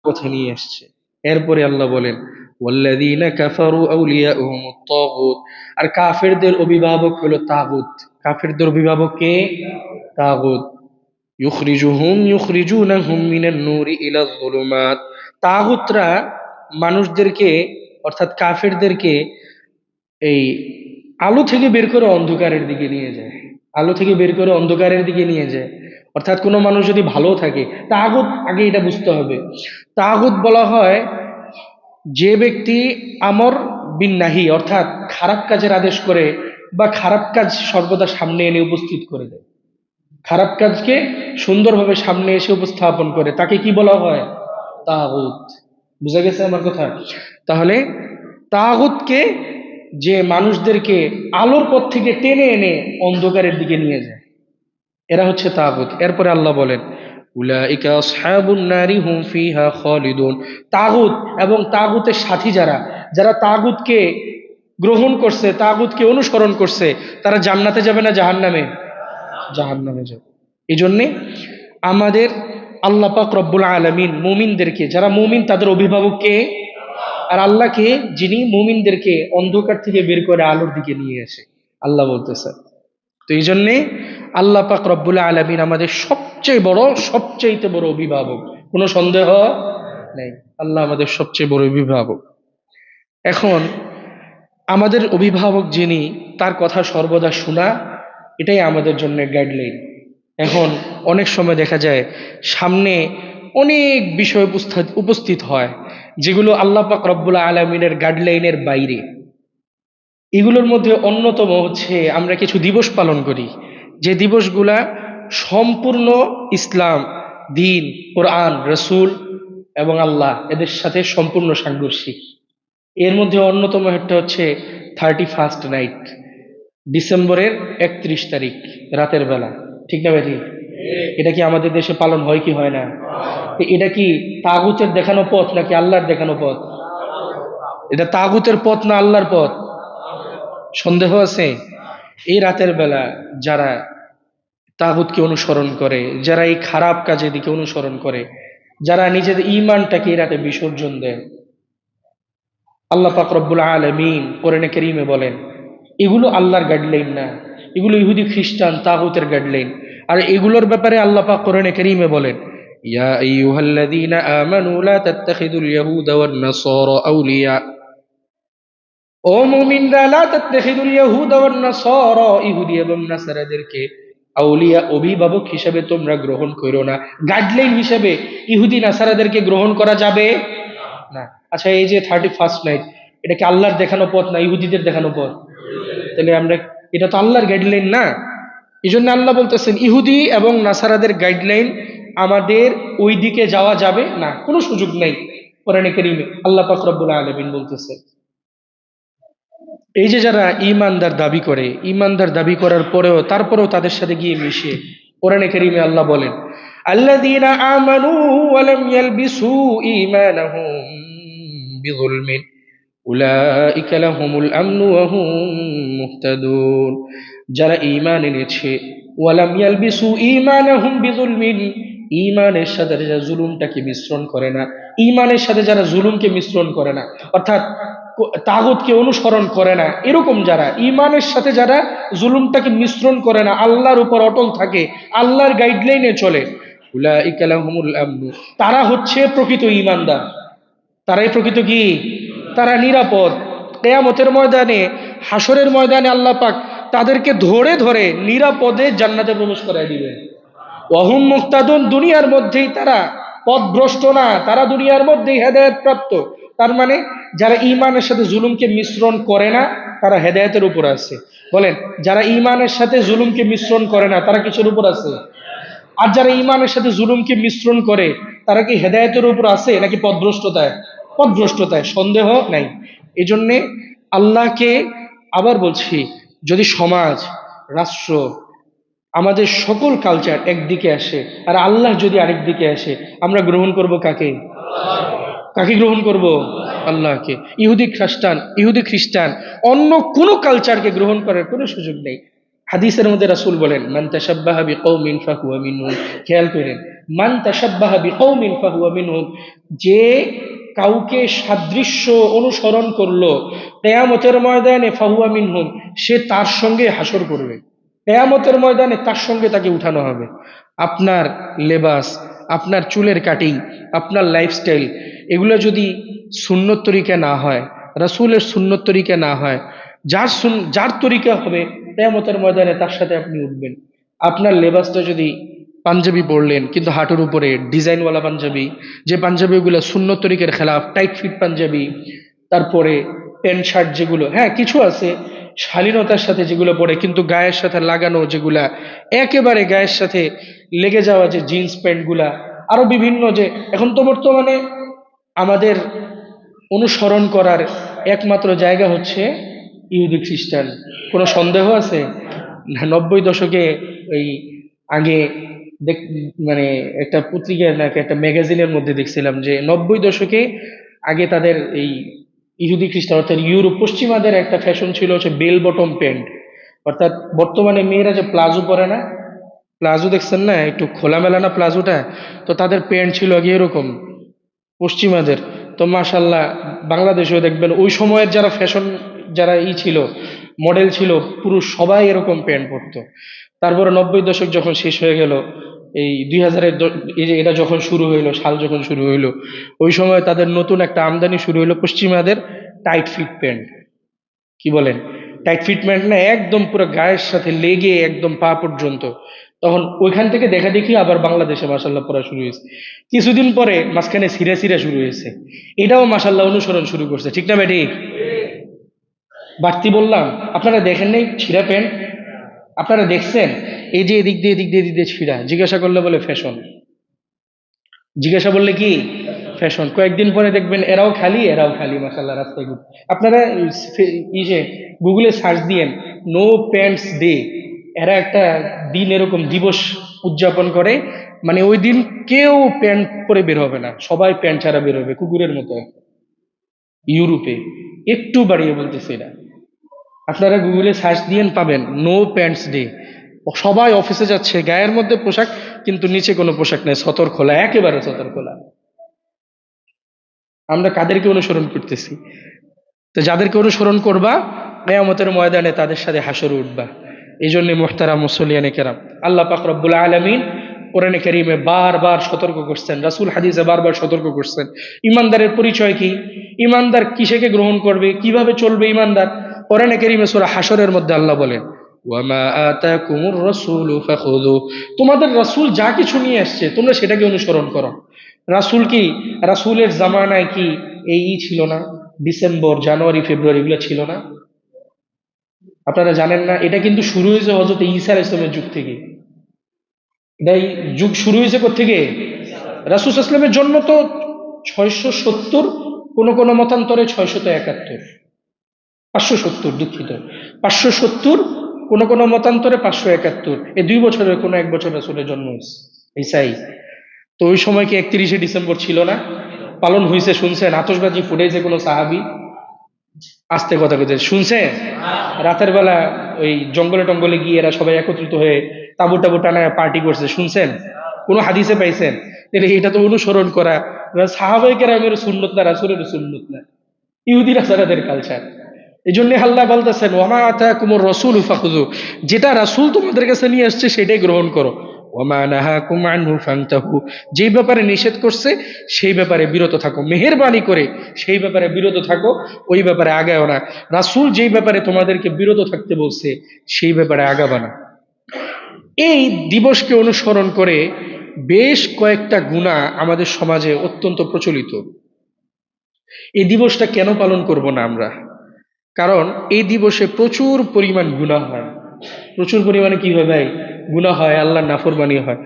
কথা নিয়ে এসছে। এরপরে আল্লাহ বলেন ওয়াল্লাযীনা কাফারু আউলিয়াউহুমুত তাগুত, আর কাফেরদের অভিভাবক হলো তাগুত। কাফেরদের অভিভাবক কে? তাগুত। ইউখরিজুনাহুম মিনান নূরি ইলায যুলুমাত, তাগুতরা মানুষদেরকে অর্থাৎ কাফেরদেরকে এই আলো থেকে বের করে অন্ধকারের দিকে নিয়ে যায়। আলো থেকে বের করে অন্ধকারের দিকে নিয়ে যায়। অর্থাৎ কোনো মানুষ যদি ভালো থাকে, তাগুত আগে এটা বুঝতে হবে, তাগুত বলা হয় যে ব্যক্তি আমর বিন নাহি অর্থাৎ খারাপ কাজের আদেশ করে বা খারাপ কাজ সর্বদা সামনে এনে উপস্থিত করে দেয়, খারাপ কাজকে সুন্দরভাবে সামনে এসে উপস্থাপন করে, তাকে কি বলা হয়? তাগুত। বুঝা গেছে আমার কথা? তাহলে তাগুতকে যে মানুষদেরকে আলোর পথ থেকে টেনে এনে অন্ধকারের দিকে নিয়ে যায়, এরা হচ্ছে তাগুত। এরপরে আল্লাহ বলেন উলাইকা আসহাবুন নারি হুম ফিহা খালিদুন, তাগুত এবং তাগুতের সাথী যারা, যারা তাগুতকে গ্রহণ করছে, তাগুতকে অনুসরণ করছে, তারা জান্নাতে যাবে না জাহান্নামে? জাহান্নামে যাবে। এই জন্যে আমাদের আল্লাহ পাক রব্বুল আলামিন মুমিনদেরকে, যারা মুমিন তাদের অভিভাবককে, আর আল্লাহকে যিনি মুমিনদেরকে অন্ধকার থেকে বের করে আলোর দিকে নিয়ে আসে, আল্লাহ বলতেছে। তো এই জন্যে আল্লাহ পাক রব্বুল আলামিন আমাদের সবচেয়ে বড়, সবচেয়ে বড় অভিভাবক, কোনো সন্দেহ নেই। আল্লাহ আমাদের সবচেয়ে বড় অভিভাবক। এখন আমাদের অভিভাবক যিনি, তার কথা সর্বদা শোনা, এটাই আমাদের জন্য গাইডলাইন। এখন অনেক সময় দেখা যায় সামনে অনেক বিষয় উপস্থিত হয় যেগুলো আল্লাহ পাক রব্বুল আলামিনের গাইডলাইনের বাইরে। এগুলোর মধ্যে অন্যতম হচ্ছে আমরা কিছু দিবস পালন করি, যে দিবসগুলা সম্পূর্ণ ইসলাম, দিন, কোরআন, রসুল এবং আল্লাহ এদের সাথে সম্পূর্ণ সাংঘর্ষিক। এর মধ্যে অন্যতম একটা হচ্ছে 31st নাইট, ডিসেম্বরের 31 তারিখ রাতের বেলা, ঠিক না ভাই? ঠিক। এটা কি আমাদের দেশে পালন হয় কি হয় না? তো এটা কি তাগুতের দেখানো পথ নাকি আল্লাহর দেখানো পথ? এটা তাগুতের পথ না আল্লাহর পথ? সন্দেহ আছে? এই রাতের বেলা যারা তাগুতকে অনুসরণ করে, যারা এই খারাপ কাজের দিকে অনুসরণ করে, যারা নিজেদের ঈমানটাকে এই রাতে বিসর্জন দেয়, আল্লাহ পাক রব্বুল আলামিন কোরআনে কারীমে বলেন এগুলো আল্লাহর গাইডলাইন না, এগুলো ইহুদি খ্রিস্টান তাগুতের গাইডলাইন। আর এগুলোর ব্যাপারে আল্লাহ পাক কোরআনে কারীমে বলেন ইয়া আইয়ুহাল্লাযীনা আমানু লা তাত্তাখিযুল ইয়াহুদা ওয়ান নাসারা আউলিয়া, ও মুমিনরা, লা তাত্তাখিযুল ইয়াহুদা ওয়ান নাসারা, ইহুদি এবং নাসারাদেরকে আউলিয়া অভিভাবক হিসেবে তোমরা গ্রহণ করো না। গাইডলাইন হিসেবে ইহুদি নাসারাদেরকে গ্রহণ করা যাবে না। আচ্ছা, এই যে 31st নাইট, এটা কি আল্লাহর দেখানো পথ না ইহুদিদের দেখানো পথ? তাহলে আমরা, এটা তো আল্লাহর গাইডলাইন না। এই জন্য আল্লাহ বলতেছেন ইহুদি এবং নাসারাদের গাইডলাইন আমাদের ওই দিকে যাওয়া যাবে না, কোনো সুযোগ নেই। কোরআনে কারীমে আল্লাহ পাক রব্বুল আলামিন বলতেছে এই যে যারা ঈমানদার দাবি করে, ঈমানদার দাবি করার পরেও তারপরেও তাদের সাথে গিয়ে মিশে, কোরআনে কারীমে আল্লাহ বলেন আল্লাযীনা আমানু ওয়া লাম ইয়ালবিসু ঈমানাহুম বিযুলমিন উলাইকা লাহুমুল আমনু ওয়া হুম মুহতাদুন, যারা ঈমান এনেছে ওয়া লাম ইয়ালবিসু ঈমানাহুম বিযুলমিন, ঈমানের সাথে যারা জুলুমটাকে মিশ্রণ করে না, ঈমানের সাথে যারা জুলুমকে মিশ্রণ করে না, অর্থাৎ তাগুতকে অনুসরণ করে না, এরকম যারা ঈমানের সাথে যারা জুলুমটাকে মিশ্রণ করে না, আল্লাহর উপর অটল থাকে, আল্লাহর গাইডলাইনে চলে, উলাইকা লাহুমুল আমনু, তারা হচ্ছে প্রকৃত ঈমানদার। তারাই প্রকৃত কি? তারা নিরাপদ। কিয়ামতের ময়দানে, হাসরের ময়দানে আল্লাহ পাক তাদেরকে ধরে ধরে নিরাপদে জান্নাতে প্রবেশ করায় দিবেন। ওয়াহুম মুহতাদুন, দুনিয়ার মধ্যেই তারা পথভ্রষ্ট না, তারা দুনিয়ার মধ্যেই হেদায়েত প্রাপ্ত। তার মানে যারা ঈমানের সাথে জুলুমকে মিশ্রণ করে না তারা হেদায়েতের উপর আছে। বলেন, যারা ঈমানের সাথে জুলুমকে মিশ্রণ করে না তারা কিসের উপর আছে? আর যারা ঈমানের সাথে জুলুমকে মিশ্রণ করে তারা কি হেদায়েতের উপর আছে নাকি পথভ্রষ্টতায়? পথভ্রষ্টতায়, সন্দেহ নাই। এই জন্যে আল্লাহকে আবার বলছি, যদি সমাজ, রাষ্ট্র, আমাদের সকল কালচার একদিকে আসে আর আল্লাহ যদি আরেক দিকে আসে, আমরা গ্রহণ করব কাকে? কাকে গ্রহণ করব? আল্লাহকে। ইহুদি খ্রিস্টান অন্য কোন কালচারকে গ্রহণ করার কোনো সুযোগ নেই। হাদিসের মধ্যে রাসূল বলেন মান তাশাব্বাহা বিকওমিন ফাহুয়া মিনহুম, খেয়াল করেন, মান তাশাব্বাহা বিকৌমিন ফাহুয়া মিনহুম, যে কাউকে সাদৃশ্য অনুসরণ করলো কিয়ামতের ময়দানে ফাহুয়া মিনহুম, সে তার সঙ্গে হাসর করবে। কিয়ামতের ময়দানে তার সঙ্গে তাকে উঠানো হবে। আপনার লেবাস, আপনার চুলের কাটিং, আপনার লাইফস্টাইল, এগুলো যদি সুন্নত তরিকা না হয়, রাসূলের সুন্নত তরিকা না হয়, যার তরিকা হবে, কিয়ামতের ময়দানে তার সাথে আপনি উঠবেন। আপনার লেবাসটা যদি, পাঞ্জাবি পরলেন কিন্তু হাঁটুর উপরে ডিজাইনওয়ালা পাঞ্জাবি, যে পাঞ্জাবিগুলো সুন্নত তরিকার খেলাফ, টাইট ফিট পাঞ্জাবি, তারপরে প্যান্ট শার্ট যেগুলো, হ্যাঁ কিছু আছে শালীনতার সাথে যেগুলো পরে কিন্তু গায়ের সাথে লাগানো, যেগুলা একেবারে গায়ের সাথে লেগে যাওয়া, যে জিন্স প্যান্টগুলা, আরো বিভিন্ন, যে এখন তো বর্তমানে আমাদের অনুসরণ করার একমাত্র জায়গা হচ্ছে ইহুদি খ্রিস্টান। কোনো সন্দেহ আছে? না, 90 দশকে ওই আগে দেখ, মানে একটা পত্রিকার নাকি একটা ম্যাগাজিনের মধ্যে দেখছিলাম যে 90 দশকে আগে তাদের এই ইহুদি খ্রিস্টান অর্থাৎ ইউরোপ পশ্চিমাদের একটা ফ্যাশন ছিল হচ্ছে বেল বটম প্যান্ট। অর্থাৎ বর্তমানে মেয়েরা যে প্লাজো পরে না, প্লাজো দেখছেন না, একটু খোলামেলা না প্লাজোটা, তো তাদের প্যান্ট ছিল আগে এরকম পশ্চিমাদের। তো মাশাল্লাহ, বাংলাদেশেও দেখবেন ওই সময়ের যারা ফ্যাশন, যারা ছিল, মডেল ছিল, পুরুষ সবাই এরকম প্যান্ট পরতো। তারপরে 90 দশক যখন শেষ হয়ে গেল, এই 2000-এর এই যে এটা যখন শুরু হইলো, সাল যখন শুরু হইলো, ওই সময় তাদের নতুন একটা আমদানি শুরু হইলো পশ্চিমাদের, টাইট ফিট প্যান্ট। কি বলেন? টাইট ফিট প্যান্ট না, একদম পুরো গায়ের সাথে লেগে একদম পা পর্যন্ত। তখন ওইখান থেকে দেখা দেখি আবার বাংলাদেশে মাসাল্লাহ পড়া শুরু হয়েছে। কিছুদিন পরে মাঝখানে ছিঁড়া ছিঁড়া শুরু হয়েছে, এটাও মাসাল্লাহ অনুসরণ শুরু করছে। ঠিক না বেটি? বাড়তি বললাম, আপনারা দেখেন নাই ছিঁড়া প্যান্ট? আপনারা দেখছেন? এই যে এদিক দিয়ে এদিক দিয়ে এদিক দিয়ে ছিঁড়া, জিজ্ঞাসা করলে বলে ফ্যাশন, জিজ্ঞাসা করলে কি ফ্যাশন। কয়েকদিন পরে দেখবেন এরাও খালি, এরাও খালি, মাসাল্লাহ রাস্তায় ঘুরে। আপনারা যে গুগলে সার্চ দিয়েন নো প্যান্টস ডে, এরা একটা দিন, এরকম দিবস উদযাপন করে, মানে ওই দিন কেউ প্যান্ট পরে বের হবে না, সবাই প্যান্ট ছাড়া বের হবে কুকুরের মতো। ইউরোপে, একটু বাড়িয়ে বলতেছে এটা, আপনারা গুগলে সার্চ দিয়েন পাবেন নো প্যান্টস ডে। সবাই অফিসে যাচ্ছে গায়ের মধ্যে পোশাক, কিন্তু নিচে কোনো পোশাক নেই, সতর খোলা, একেবারে সতর খোলা। আমরা কাদেরকে অনুসরণ করতেছি? তো যাদেরকে অনুসরণ করবা, কিয়ামতের ময়দানে তাদের সাথে হাসরে উঠবা। এই জন্য মুহতারাম মুসল্লিয়ানে কেরাম, আল্লাহ পাক রব্বুল আলামিন কোরআনে কারীমে বারবার সতর্ক করছেন, রাসূল হাদিসে বারবার সতর্ক করছেন। ইমানদারের পরিচয় কি? ইমানদার কিসেকে গ্রহণ করবে, কিভাবে চলবে ইমানদার? কোরআনে কারীমে সূরা হাশরের মধ্যে আল্লাহ বলেন, ওয়ামা আতাকুমুর রাসূলু ফাখুযু, তোমাদের রাসূল যা কিছু নিয়ে আসছে তোমরা সেটাকে অনুসরণ করো। রাসূল কি, রাসূলের জামানায় কি এই ছিল না? ডিসেম্বর, জানুয়ারি, ফেব্রুয়ারি এগুলো ছিল না? আপনারা জানেন না? এটা কিন্তু শুরু হয়েছে হযরত ঈসা আলাইহিস সালামের যুগ থেকে। এটাই যুগ শুরু হয়েছে কোত্থেকে? রাসূল সাল্লাল্লাহু আলাইহি ওয়াসাল্লামের জন্ম তো 670, কোন মতান্তরে 671, 570, দুঃখিত, 570, কোন মতান্তরে 571, এই 2 বছরের কোন এক বছর রাসূলের জন্ম হয়েছে ঈসাই। তো ওই সময় কি 31শে ডিসেম্বর ছিল না? পালন হয়েছে, শুনছেন? আতশবাজি ফুটাইছে কোনো সাহাবি? আস্তে কথা কইতে শুনছে? রাতের বেলা ওই জঙ্গলে টঙ্গলে গিয়ে এরা সবাই একত্রিত হয়ে তাবু টাবু টানায় পার্টি করছে, শুনছেন? কোনো হাদিসে পাইছেন? তাহলে এটা তো অনুসরণ করা সাহাবায়ে কেরামের সুন্নত না, রাসূলের সুন্নত না, ইহুদি নাসারাদের কালচার। এই জন্য আল্লাহ বলতেছেন, ওয়ামা আতাকুমুর রাসূলু ফাখুযু, যেটা রাসূল তোমাদের কাছে নিয়ে আসছে সেটাই গ্রহণ করো। ওয়ামা নাহাকুম আনহু ফান্তাহু, যেই ব্যাপারে নিষেধ করছে সেই ব্যাপারে বিরত থাকো, মেহেরবানি করে সেই ব্যাপারে বিরত থাকো, ওই ব্যাপারে আগাও না। রাসূল যেই ব্যাপারে তোমাদেরকে বিরত থাকতে বলছে সেই ব্যাপারে আগাবা না। এই দিবসকে অনুসরণ করে বেশ কয়েকটা গুনাহ আমাদের সমাজে অত্যন্ত প্রচলিত। এই দিবসটা কেন পালন করব না আমরা? কারণ এই দিবসে প্রচুর পরিমাণ গুনাহ হয়। প্রচুর পরিমাণে কি হয় ভাই? গুনাহ হয়, আল্লাহর নাফরমানি হয়।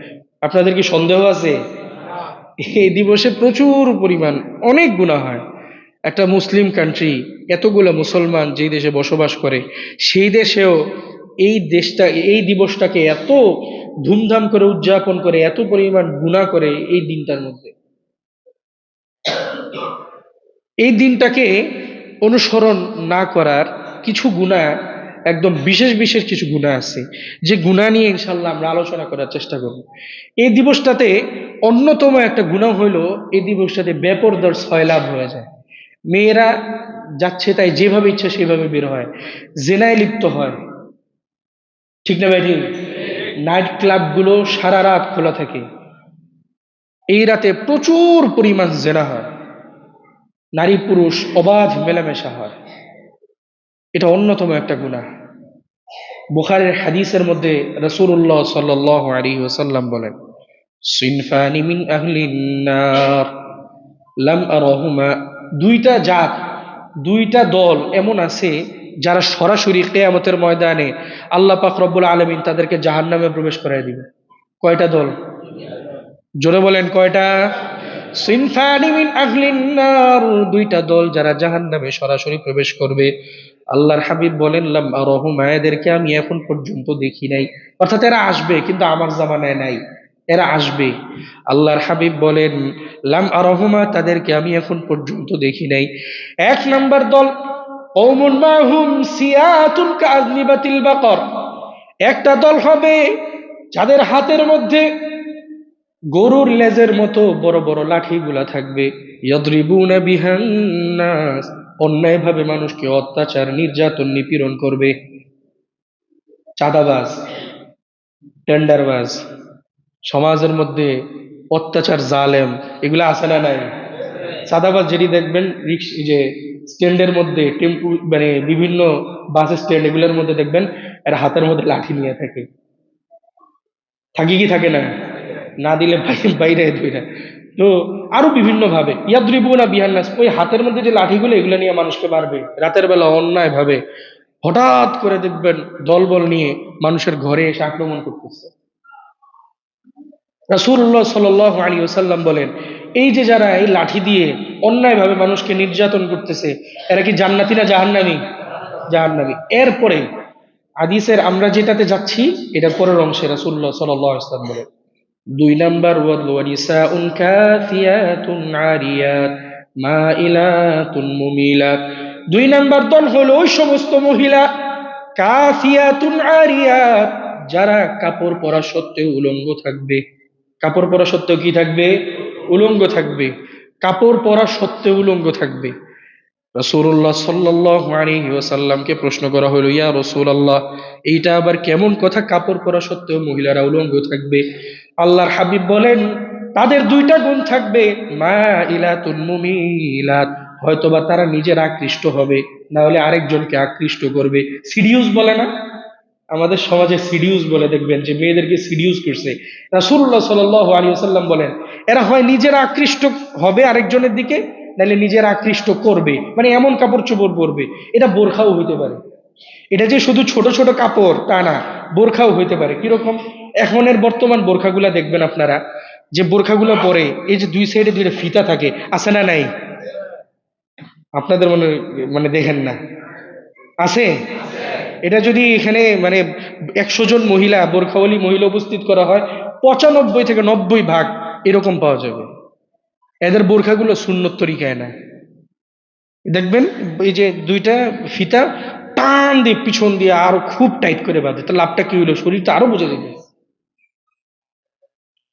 আপনাদের কি সন্দেহ আছে? এই দিবসে প্রচুর পরিমাণ অনেক গুনাহ হয়। একটা মুসলিম কান্ট্রি, এতগুলো মুসলমান যেই দেশে বসবাস করে, সেই দেশেও এই দিবসটাকে এত ধুমধাম করে উদযাপন করে, এত পরিমাণ গুনাহ করে এই দিনটার মধ্যে। এই দিনটাকে অনুসরণ না করার কিছু গুনাহ একদম বিশেষ বিশেষ কিছু গুনাহ আছে, যে গুনাহ নিয়ে ইনশাল্লাহ আমরা আলোচনা করার চেষ্টা করব। এই দিবসটাতে অন্যতম একটা গুনাহ হইলো, এই দিবসটাতে বেপরদার সয়লাভ হয়ে যায়। মেয়েরা যাচ্ছে তাই যেভাবে ইচ্ছা সেভাবে বের হয়, জেনায় লিপ্ত হয়। ঠিক না ভাই? ঠিক। নাইট ক্লাবগুলো সারা রাত খোলা থাকে, এই রাতে প্রচুর পরিমাণ জেনা হয়, নারী পুরুষ অবাধ মেলামেশা হয়। এটা অন্যতম একটা গুনাহ। বুখারীর হাদিসের মধ্যে রাসূলুল্লাহ সাল্লাল্লাহু আলাইহি ওয়াসাল্লাম বলেন, সিনফানি মিন আহলিন নার লাম আরাহুমা, দুইটা জাত, দুইটা দল এমন আছে যারা সরাসরি কিয়ামতের ময়দানে আল্লাহ পাক রব্বুল আলামিন তাদেরকে জাহান্নামে প্রবেশ করায় দিবে। কয়টা দল? জোরে বলেন কয়টা? সিনফানি মিন আহলিন নার, দুইটা দল যারা জাহান্নামে সরাসরি প্রবেশ করবে। আল্লাহর হাবিব বলেন, লাম আরাহুমা, এদেরকে আমি এখন পর্যন্ত দেখি নাই। অর্থাৎ এরা আসবে, কিন্তু আমার জামানায় নাই, এরা আসবে। আল্লাহর হাবিব বলেন, লাম আরাহুমা, তাদেরকে আমি এখন পর্যন্ত দেখি নাই। এক নাম্বার দল, কওমুন মাহুম সিয়াতুন কাযনিবাতিল বাকর, একটা দল হবে যাদের হাতের মধ্যে গরুর লেজের মতো বড় বড় লাঠিগুলা থাকবে। ইয়াদরিবুনা বিহান নাস, অন্যায়ভাবে মানুষকে অত্যাচার নির্যাতন নিপীড়ন করবে। চাঁদাবাজ, টেন্ডারবাজ, সমাজের মধ্যে অত্যাচার জালেম, এগুলা আছে না নাই? চাঁদাবাজ যেটি দেখবেন যে স্ট্যান্ডের মধ্যে, টেম্পু মানে বিভিন্ন বাস স্ট্যান্ড এগুলোর মধ্যে দেখবেন এর হাতের মধ্যে লাঠি নিয়ে থাকে। থাকি কি থাকে না? না দিলে বাইরে ধুইরা। তো আরো বিভিন্ন ভাবে ইয়াদ্রিবুনা বিহান্নাস, ওই হাতের মধ্যে যে লাঠিগুলো এগুলো নিয়ে মানুষকে মারবে রাতের বেলা অন্যায় ভাবে। হঠাৎ করে দেখবেন দলবল নিয়ে মানুষের ঘরে এসে আক্রমণ করতেছে। রাসূলুল্লাহ সাল্লাল্লাহু আলাইহি ওয়াসাল্লাম বলেন, এই যে যারা এই লাঠি দিয়ে অন্যায়ভাবে মানুষকে নির্যাতন করতেছে, এরা কি জান্নাতি না জাহান্নামী? জাহান্নামী। এরপরে হাদিসের আমরা যেটাতে যাচ্ছি এটার পরের অংশে রাসূলুল্লাহ সাল্লাল্লাহু আলাইহি ওয়াসাল্লাম বলেন, দুই নাম্বার, ওয়ানিসাউন কাসিয়াতুন আরিয়াত মাইলাতুন মুমিলাত, দুই নাম্বার দল হলো ওই সমস্ত মহিলা, কাসিয়াতুন আরিয়াত, যারা কাপড় পরা সত্ত্বেও উলঙ্গ থাকবে। কাপড় পরা সত্ত্বেও কি থাকবে? উলঙ্গ থাকবে। কাপড় পরা সত্ত্বেও উলঙ্গ থাকবে। রাসূলুল্লাহ সাল্লাল্লাহু আলাইহি ওয়াসাল্লামকে প্রশ্ন করা হলো, ইয়া রাসূলুল্লাহ, এইটা আবার কেমন কথা, কাপড় পরা সত্ত্বেও মহিলারা উলঙ্গ থাকবে? আল্লাহর হাবিব বলেন, তাদের দুইটা গুণ থাকবে, মা ইলাতুন মুমিলাত, হয়তোবা তারা নিজের আকৃষ্ট হবে, না হলে আরেকজনকে আকৃষ্ট করবে। সিডিউস বলে না, আমাদের সমাজে সিডিউস বলে, দেখবেন যে মেয়েদেরকে সিডিউস করছে। রাসূলুল্লাহ সাল্লাল্লাহু আলাইহি ওয়াসাল্লাম বলেন, এরা হয় নিজের আকৃষ্ট হবে আরেকজনের দিকে, নাহলে নিজের আকৃষ্ট করবে, মানে এমন কাপড় চোপড় পরবে। এটা বোরখাও হইতে পারে, এটা যে শুধু ছোট ছোট কাপড় তা না, বোরখাও হইতে পারে। কিরকম? এখনের বর্তমান বোরখাগুলা দেখবেন আপনারা, যে বোরখাগুলো পরে এই যে দুই সাইডে দুইটা ফিতা থাকে, আছে না নাই? আপনাদের মনে মানে দেখেন না? আছে। এটা যদি এখানে মানে 100 জন মহিলা, বোরখাওয়ালি মহিলা উপস্থিত করা হয়, 95 থেকে 90 ভাগ এরকম পাওয়া যাবে। এদের বোরখাগুলো সুন্নত তরিকায় না। দেখবেন এই যে দুইটা ফিতা টান দিয়ে পিছন দিয়ে আরো খুব টাইট করে বাঁধে, তো লাভটা কি হলো? শরীরটা আরো বুঝে যাবে,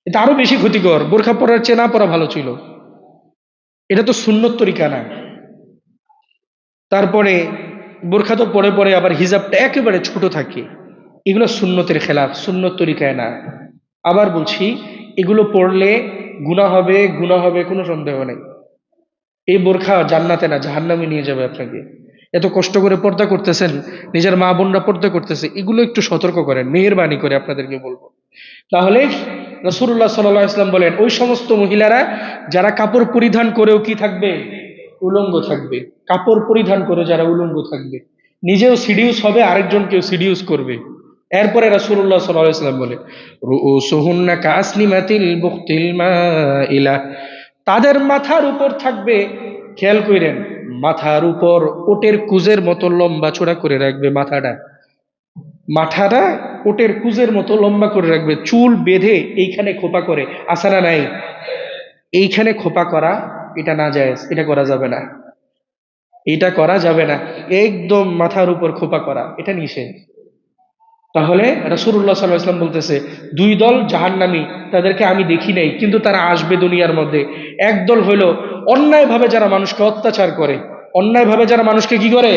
এটা আরো বেশি ক্ষতিকর। বোরখা পরার চেয়ে না পরা ভালো ছিল। এটা তো সুন্নত তরিকা না। তারপরে বোরখা তো পরে পরে আবার হিজাবটা একেবারে ছোট থাকে, এগুলো সুন্নতের খেলাফ, সুন্নত তরিকায় না। আবার বলছি, এগুলো পড়লে গুনাহ হবে কোনো সন্দেহ নেই। এই বোরখা জান্নাতে না জাহান্নামে নিয়ে যাবে আপনাকে। এত কষ্ট করে পর্দা করতেছেন, নিজের মা বোনরা পর্দা করতেছে, এগুলো একটু সতর্ক করেন, মেহেরবানি করে আপনাদেরকে বলবো। তাহলে রাসূলুল্লাহ সাল্লাল্লাহু আলাইহি ওয়াসাল্লাম বলেন, ওই সমস্ত মহিলারা যারা কাপড় পরিধান করেও কি থাকবে? উলঙ্গ থাকবে। কাপড় পরিধান করে যারা উলঙ্গ থাকবে, নিজেও সিডিউস হবে, আরেকজনকেও সিডিউস করবে। এরপরে রাসূলুল্লাহ সাল্লাল্লাহু আলাইহি ওয়াসাল্লাম বলে, রুউসুহুন্না কাসনিমাতিল বুখতিল মাইলা, তাদের মাথার উপর থাকবে, খেয়াল করেন, মাথার উপর ওটের কুজের মতো লম্বা চড়া করে রাখবে মাথাটা। মাথাটা ওটের কুজের মতো লম্বা করে রাখবে, চুল বেঁধে এইখানে খোপা করে, আসারা নাই? এইখানে খোপা করা এটা না জায়েজ, এটা করা যাবে না। এটা করা যাবে না। একদম মাথার উপর খোপা করা এটা নিষেধ। তাহলে রাসূলুল্লাহ সাল্লাল্লাহু আলাইহি ওয়াসাল্লাম বলতেছে, দুই দল জাহান্নামী, তাদেরকে আমি দেখি নাই কিন্তু তারা আসবে দুনিয়ার মধ্যে। একদল হলো অন্যায়ভাবে যারা মানুষকে অত্যাচার করে, অন্যায়ভাবে যারা মানুষকে কি করে,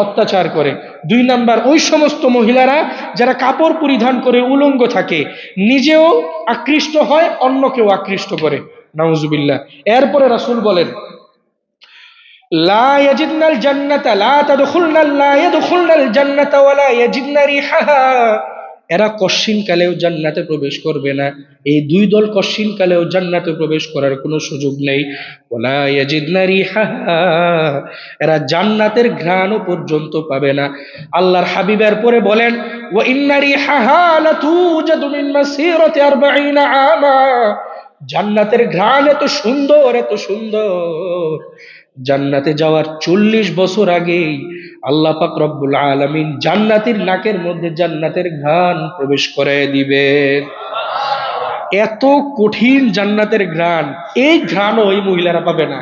অত্যাচার করে। দুই নাম্বার ওই সমস্ত মহিলারা যারা কাপড় পরিধান করে উলঙ্গ থাকে, নিজেও আকৃষ্ট হয়, অন্যকেও আকৃষ্ট করে। নাউজুবিল্লাহ। এরপরে রাসূল বলেন, লা ইয়াজিদনাল জান্নাতা লা তাদখুলনাল লা ইয়াদখুলনাল জান্নাতা ওয়া লা ইয়াজিদনা রিহাহা। এরা কশ্চিনকালেও জান্নাতে প্রবেশ করবে না। এই দুই দল কশ্চিনকালেও জান্নাতে প্রবেশ করার কোনো সুযোগ নেই। ওয়ালা ইয়াজিদনা রিহাহা, এরা জান্নাতের ঘ্রাণও পর্যন্ত পাবে না। আল্লাহর হাবিবের পরে বলেন, ওয়া ইন্না রিহাহা লাতুজাদু মিন মাসিরাতি 40 আমা। জান্নাতের ঘ্রাণ এত সুন্দর, এত সুন্দর, জান্নাতে যাওয়ার 40 বছর আগেই আল্লাহ পাক রব্বুল আলামিন জান্নাতীর নাকের মধ্যে জান্নাতের ঘ্রাণ প্রবেশ করে দিবে। এত কঠিন জান্নাতের ঘ্রাণ, এই ঘ্রাণও এই মহিলারা পাবে না,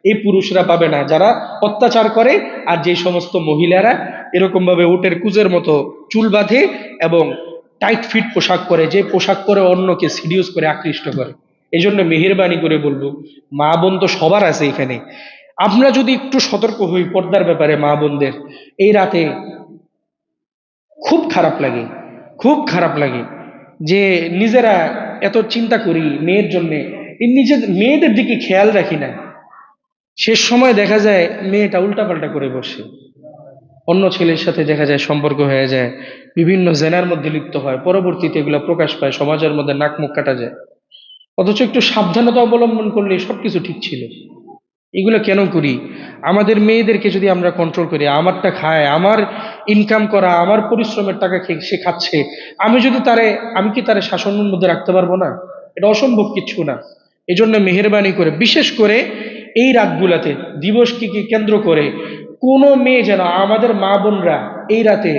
এই পুরুষরা পাবে না যারা অত্যাচার করে। আর যে সমস্ত মহিলারা এরকম ভাবে উটের কুজের মতো চুল বাঁধে এবং টাইট ফিট পোশাক পরে, যে পোশাক পরে অন্যকে সিডিউস করে, আকৃষ্ট করে। এই জন্য মেহেরবানি করে বলবো, মা বোন তো সবার আছে এখানে, আমরা যদি একটু সতর্ক হই পর্দার ব্যাপারে মা বোনদের। এই রাতে খুব খারাপ লাগে, খুব খারাপ লাগে যে নিজেরা এত চিন্তা করি মেয়ের জন্য, এই নিজের মেয়েদের দিকে খেয়াল রাখি না। শেষ সময় দেখা যায় মেয়েটা উল্টাপাল্টা করে বসে, অন্য ছেলের সাথে দেখা যায় সম্পর্ক হয়ে যায়, বিভিন্ন জেনার মধ্যে লিপ্ত হয়, পরবর্তীতে এগুলো প্রকাশ পায়, সমাজের মধ্যে নাক মুখ কাটা যায়। অথচ একটু সাবধানতা অবলম্বন করলে সবকিছু ঠিক ছিল। এগুলো কেন করি? আমাদের মেয়েদেরকে যদি আমরা কন্ট্রোল করি, আমারটা খায়, আমার ইনকাম করা, আমার পরিশ্রমের টাকা সে খাচ্ছে, আমি কি তারে শাসনের মধ্যে রাখতে পারবো না? এটা অসম্ভব কিচ্ছু না। এজন্য মেহেরবানি করে, বিশেষ করে এই রাতগুলাতে দিবসকে কেন্দ্র করে, কোনো মেয়ে যেন, আমাদের মা বোনরা এই রাতে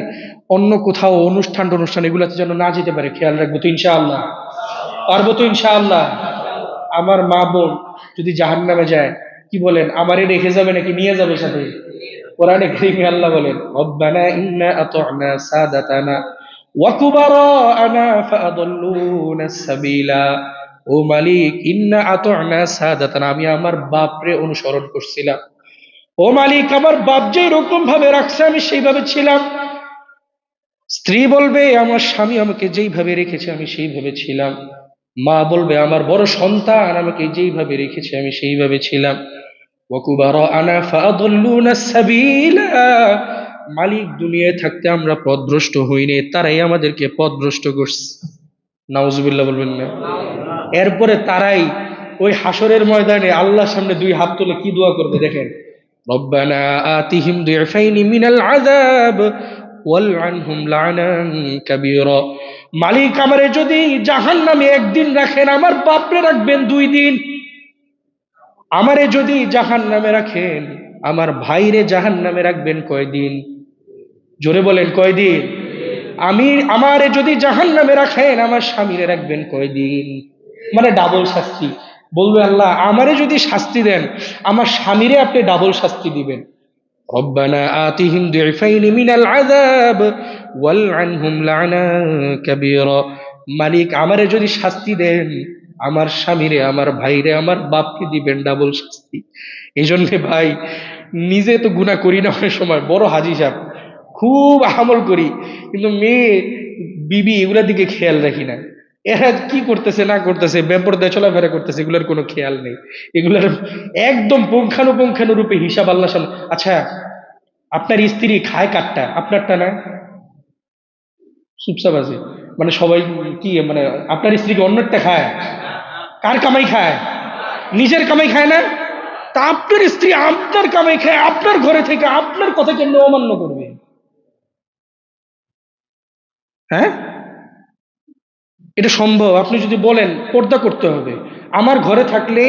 অন্য কোথাও অনুষ্ঠান এগুলাতে যেন না যেতে পারে, খেয়াল রাখবো তো ইনশাআল্লাহ? পারবো তো ইনশাআল্লাহ? আমার মা বোন যদি জাহান্নামে যায়, কি বলেন, আমারে রেখে যাবে নাকি নিয়ে যাবে সাথে? কোরআনে কারিমে আল্লাহ বলেন, রব্বানা ইন্না আতা'না সাদাতানা ওয়া কুবারা'ানা ফাআদাল্লুনা সাবিলা। ও মালিক, ইন্না আতা'না সাদাতানা, আমি আমার বাপরে অনুসরণ করছিলাম। ও মালিক, আমার বাপ যে এরকম ভাবে রাখছে আমি সেইভাবে ছিলাম। স্ত্রী বলবে, আমার স্বামী আমাকে যেইভাবে রেখেছে আমি সেইভাবে ছিলাম। মা বলবে, আমার বড় সন্তান আমাকে যেইভাবে রেখেছে আমি সেইভাবে ছিলাম। ওয়াকুবারা'ানা ফাআদাল্লুনা সাবিলা। মালিক, দুনিয়ায় থাকতে আমরা পথভ্রষ্ট হইনি, তারাই আমাদেরকে পথভ্রষ্ট করছে। নাউজুবিল্লাহ বলবেন না? এরপরে তারাই ওই হাসরের ময়দানে আল্লাহর সামনে দুই হাত তুলে কি দোয়া করবে দেখেন, রব্বানা আতিহিম দুইফাইনি মিনাল আযাব ওয়ালআনহুম লা'নান কাবীরা। মালিক, আমারে যদি জাহান্নামে একদিন রাখেন, আমার বাপরে রাখবেন 2 দিন। আমারে যদি জাহান্নামে রাখেন, আমার ভাইরে জাহান্নামে রাখবেন কয়দিন? জোরে বলেন, কয়দিন? আমারে যদি জাহান্নামে রাখেন, আমার স্বামীরে রাখবেন কয়দিন? মানে ডাবল শাস্তি। বলবে, আল্লাহ আমারে যদি শাস্তি দেন, আমার স্বামীরে আপনি ডাবল শাস্তি দিবেন। রব্বানা আতিহিম দুইফাইনি মিনাল আযাব ওয়ালআনহুম লা'নান কাবীরা। মালিক, আমারে যদি শাস্তি দেন, আমার স্বামীরে, আমার ভাইরে, আমার বাপকে দিবেন ডাবল শাস্তি। এই জন্যে ভাই, নিজে তো গুনাহ করি না, অনেক সময় বড় হাজি সাহেব, খুব আমল করি, কিন্তু মেয়ে বিবি এগুলোর দিকে খেয়াল রাখি না। এরা কি করতেছে না করতেছে, বেপরদায় চলাফেরা করতেছে, এগুলোর কোনো খেয়াল নেই। এগুলোর একদম পুঙ্খানুপুঙ্খানুরূপে হিসাব আল্লাহ সামনে। আচ্ছা, আপনার স্ত্রী খায় কাঠটা, আপনারটা না? চুপচাপ আছে, মানে সবাই কি, মানে আপনার স্ত্রী কি অন্যটা খায়? কার কামাই খায়? নিজের কামাই খায় না? তা আপনার স্ত্রী আপনার কামাই খায়, আপনার ঘরে থেকে আপনার কথা কেন অমান্য করবে? হ্যাঁ, এটা সম্ভব? আপনি যদি বলেন পর্দা করতে হবে, আমার ঘরে থাকলে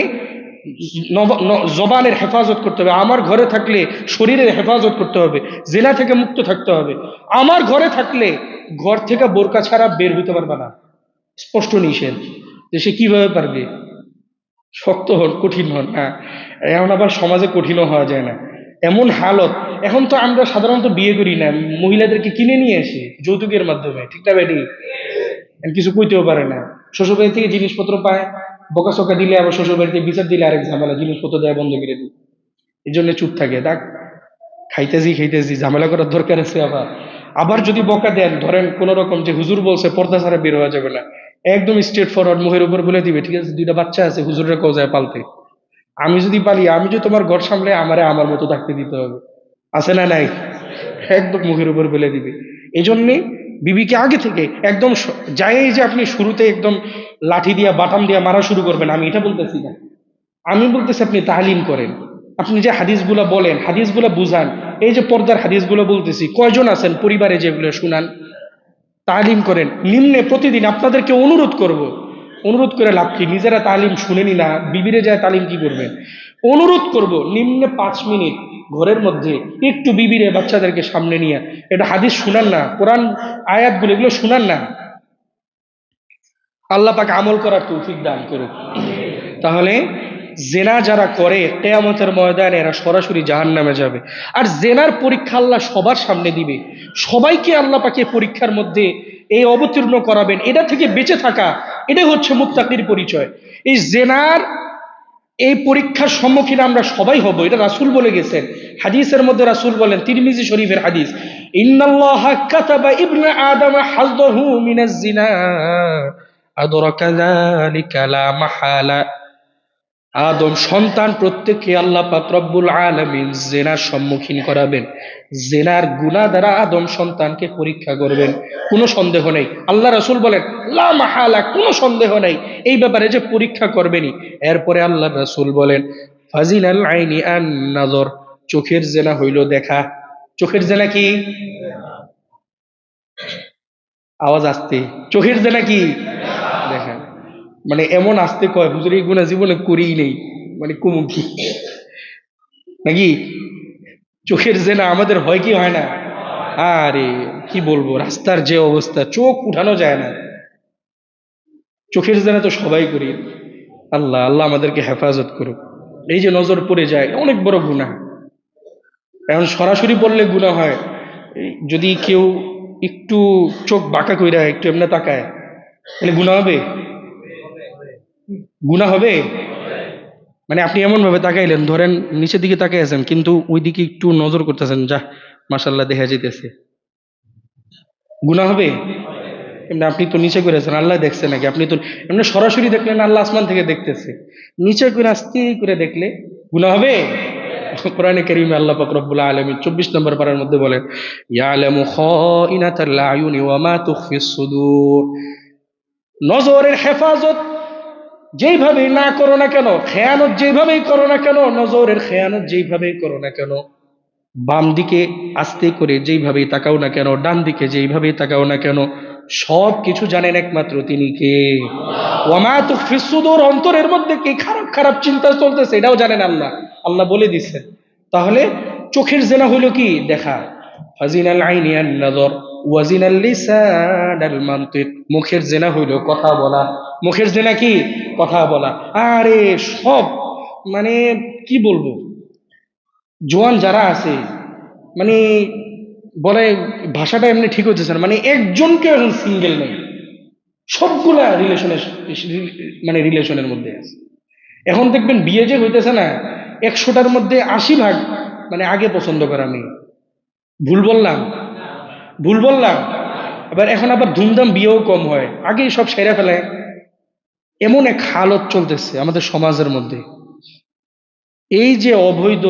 জবানের হেফাজত করতে হবে, আমার ঘরে থাকলে শরীরের হেফাজত করতে হবে, জেনা থেকে মুক্ত থাকতে হবে, আমার ঘরে থাকলে ঘর থেকে বোরকা ছাড়া বের হইতে পারবে না, স্পষ্ট নিষেধ। যে সে কিভাবে পারবে? শক্ত হন, কঠিন হন। হ্যাঁ, এমন আবার সমাজে কঠিনও হওয়া যায় না। এমন হালত। এখন তো আমরা সাধারণত বিয়ে করি না, মহিলাদেরকে কিনে নিয়ে আসি যৌতুকের মাধ্যমে, ঠিক না বেটি? কিছু কইতেও পারে না, শ্বশুর বাড়ি থেকে জিনিসপত্র পায়, বকাচকা দিলে আবার শ্বশুর বাড়িতে বিচার দিলে আরেক ঝামেলা, জিনিসপত্র দেওয়া বন্ধ করে দিই, এই জন্য চুপ থাকে। দেখ, খাইতেছি খাইতেছি, ঝামেলা করার দরকার আছে? আবার আবার যদি বকা দেন, ধরেন কোন রকম যে হুজুর বলছে পর্দা ছাড়া বের হওয়া যাবে না, একদম স্ট্রেট ফরওয়ার্ড মুখের উপর বলে দিবে, ঠিক আছে দুইটা বাচ্চা আছে, হুজুরের কজায় পালতে, আমি যদি পালি, আমি যদি তোমার ঘর সামলে, আমারে আমার মতো থাকতে দিতে হবে, আছে না নাই? একদম মুখের উপর বলে দিবে। এই জন্যে বিবিকে আগে থেকে একদম যাই, যে আপনি শুরুতে একদম লাঠি দিয়া বাটাম দিয়া মারা শুরু করবেন, আমি এটা বলতেছি না। আমি বলতেছি আপনি তালিম করেন, আপনি যে হাদিসগুলো বলেন, হাদিসগুলো বুঝান। এই যে পর্দার হাদিসগুলো বলতেছি, কয়জন আছেন পরিবারে যেগুলো শুনান? তালিম করেন নিম্নে প্রতিদিন। আপনাদেরকে অনুরোধ করব, অনুরোধ করে লাভ কি, নিজেরা তালিম শুনেনি না, বিবিরে যায় তালিম কি করবেন? অনুরোধ করব, নিম্নে 5 মিনিট ঘরের মধ্যে একটু বিবিরে বাচ্চাদেরকে সামনে নিয়ে এটা হাদিস শুনান না, কোরআন আয়াতগুলো এগুলো শুনান না। আল্লাহ পাক আমল করার তৌফিক দান করুক। তাহলে জেনা যারা করে কিয়ামতের ময়দানে এরা সরাসরি জাহান্নামে যাবে। আর জেনার পরীক্ষা আল্লাহ সবার সামনে দিবে, সবাইকে আল্লাহ পাকে পরীক্ষার মধ্যে এই অবতীর্ণ করাবেন। এটা থেকে বেঁচে থাকা, এটাই হচ্ছে মুত্তাকির পরিচয়। এই জেনার এই পরীক্ষার সম্মুখীন আমরা সবাই হব, এটা রাসূল বলে গেছেন। হাদিসের মধ্যে রাসূল বলেন, তিরমিজি শরীফের হাদিস, ইন্নাল্লাহা কাতাবা ইবনা আদম হাযযাহু মিনাজ জিনা আদরাকা যালিকা লা মাহালা। আদম সন্তান প্রত্যেককে আল্লাহ পাক রব্বুল আলামিন জেনার সম্মুখীন করাবেন, জেনার গুনাহ দ্বারা আদম সন্তানকে পরীক্ষা করবেন, কোনো সন্দেহ নেই। আল্লাহ রাসূল বলেন লা মাহালা, কোনো সন্দেহ নেই এই ব্যাপারে যে পরীক্ষা করবেনই। এরপরে আল্লাহ রাসূল বলেন ফাজিনাল আইনি আন নাজর, চোখের জেনা হইল দেখা। চোখের জেনা কি? আওয়াজ আসতে, চোখের জেনা কি? দেখা। মানে এমন আসতে কয়, হুজুর এই গুনাহ জীবনে করিই নেই, মানে কুমু কি নাকি? চোখের জেনা আমাদের হয় কি হয় না? আরে কি বলবো, রাস্তার যে অবস্থা, চোখ উঠানো যায় না। চোখের জেনা তো সবাই করি। আল্লাহ আল্লাহ আমাদেরকে হেফাজত করুক। এই যে নজর পড়ে যায়, অনেক বড় গুনাহ। এখন সরাসরি পড়লে গুনাহ হয়, যদি কেউ একটু চোখ বাঁকা কইরা একটু এমনি তাকায়, তাহলে গুনাহ হবে? গুনাহ হবে? মানে আপনি এমন ভাবে তাকাইলেন, ধরেন নিচের দিকে তাকাই আছেন, কিন্তু ওই দিকে একটু নজর করতেছেন, যা মাশাল্লাহ দেখা যাইতেছে, গুনাহ হবে? এমনি আপনি তো নিচে করে আছেন, আল্লাহ দেখছে নাকি? আপনি তো এমনি সরাসরি দেখলেন, আল্লাহ আসমান থেকে দেখতেছে। নিচে করে আস্তে করে দেখলে গুনাহ হবে? কোরআনে কারীমে আল্লাহ পাক রব্বুল আলামিন 24 নম্বর পারার মধ্যে বলেন, ইয়ালামু খাইনাতাল আয়ুনি ওয়া মা তুখফিস সুদূর। নজরের হেফাজত যেইভাবেই না করো না কেন, খেয়ানত যেইভাবেই করো না কেন, নজরের খেয়ানত যেইভাবেই করো না কেন, বাম দিকে আস্তে করে যেইভাবেই তাকাও না কেন, ডান দিকে যেইভাবেই তাকাও না কেন, সব কিছু জানেন একমাত্র তিনি কে? ওয়ামা তুখফিস সুদূর, অন্তরের মধ্যে কি খারাপ খারাপ চিন্তা চলতেছে এটাও জানেন আল্লাহ। আল্লাহ বলে দিচ্ছেন। তাহলে চোখের জেনা হইল কি? দেখা। ফাজিনাল আইনি আন নাযর ওয়াজিনাল লিসান আল মানতিক, মুখের জেনা হইল কথা বলা। মুখের জেনা কি? কথা বলা। আরে সব, মানে কি বলবো, জোয়ান যারা আছে, মানে বলে ভাষাটা এমনি ঠিক হচ্ছে না, মানে একজনকে এখন সিঙ্গেল নেই, সবগুলা রিলেশনের, মানে রিলেশনের মধ্যে আছে। এখন দেখবেন বিয়ে যে হইতেছে না, 100টার মধ্যে 80 ভাগ মানে আগে পছন্দ করা মেয়ে। ভুল বললাম? ভুল বললাম? আবার এখন আবার ধুমধাম বিয়েও কম হয়, আগেই সব সেরে ফেলে। এমন এক হালত চলতেছে আমাদের সমাজের মধ্যে। এই যে অবৈধ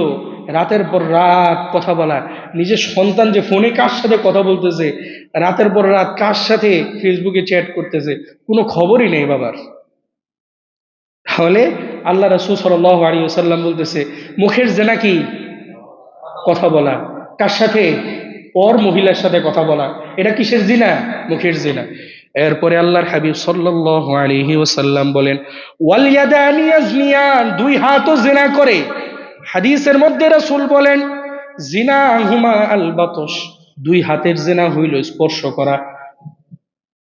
রাতের পর রাত কথা বলা, নিজের সন্তান যে ফোনে কার সাথে কথা বলতেছে, রাতের পর রাত কার সাথে ফেসবুকে চ্যাট করতেছে, কোনো খবরই নেই বাবার। তাহলে আল্লাহ রাসূল সাল্লাল্লাহু আলাইহি ওয়াসাল্লাম বলতেছে মুখের জেনা কি? কথা বলা। কার সাথে? পর মহিলার সাথে কথা বলা। এটা কিসের জিনা? মুখের জিনা। এরপরে আল্লাহর হাবিব সাল্লাল্লাহু আলাইহি ওয়াসাল্লাম বলেন ওয়াল ইয়াদানি ইয়াজনিয়ান, দুই হাতও জিনা করে। হাদিসের মধ্যে রাসূল বলেন জিনাহুমা আল বাতশ, দুই হাতের জিনা হইল স্পর্শ করা।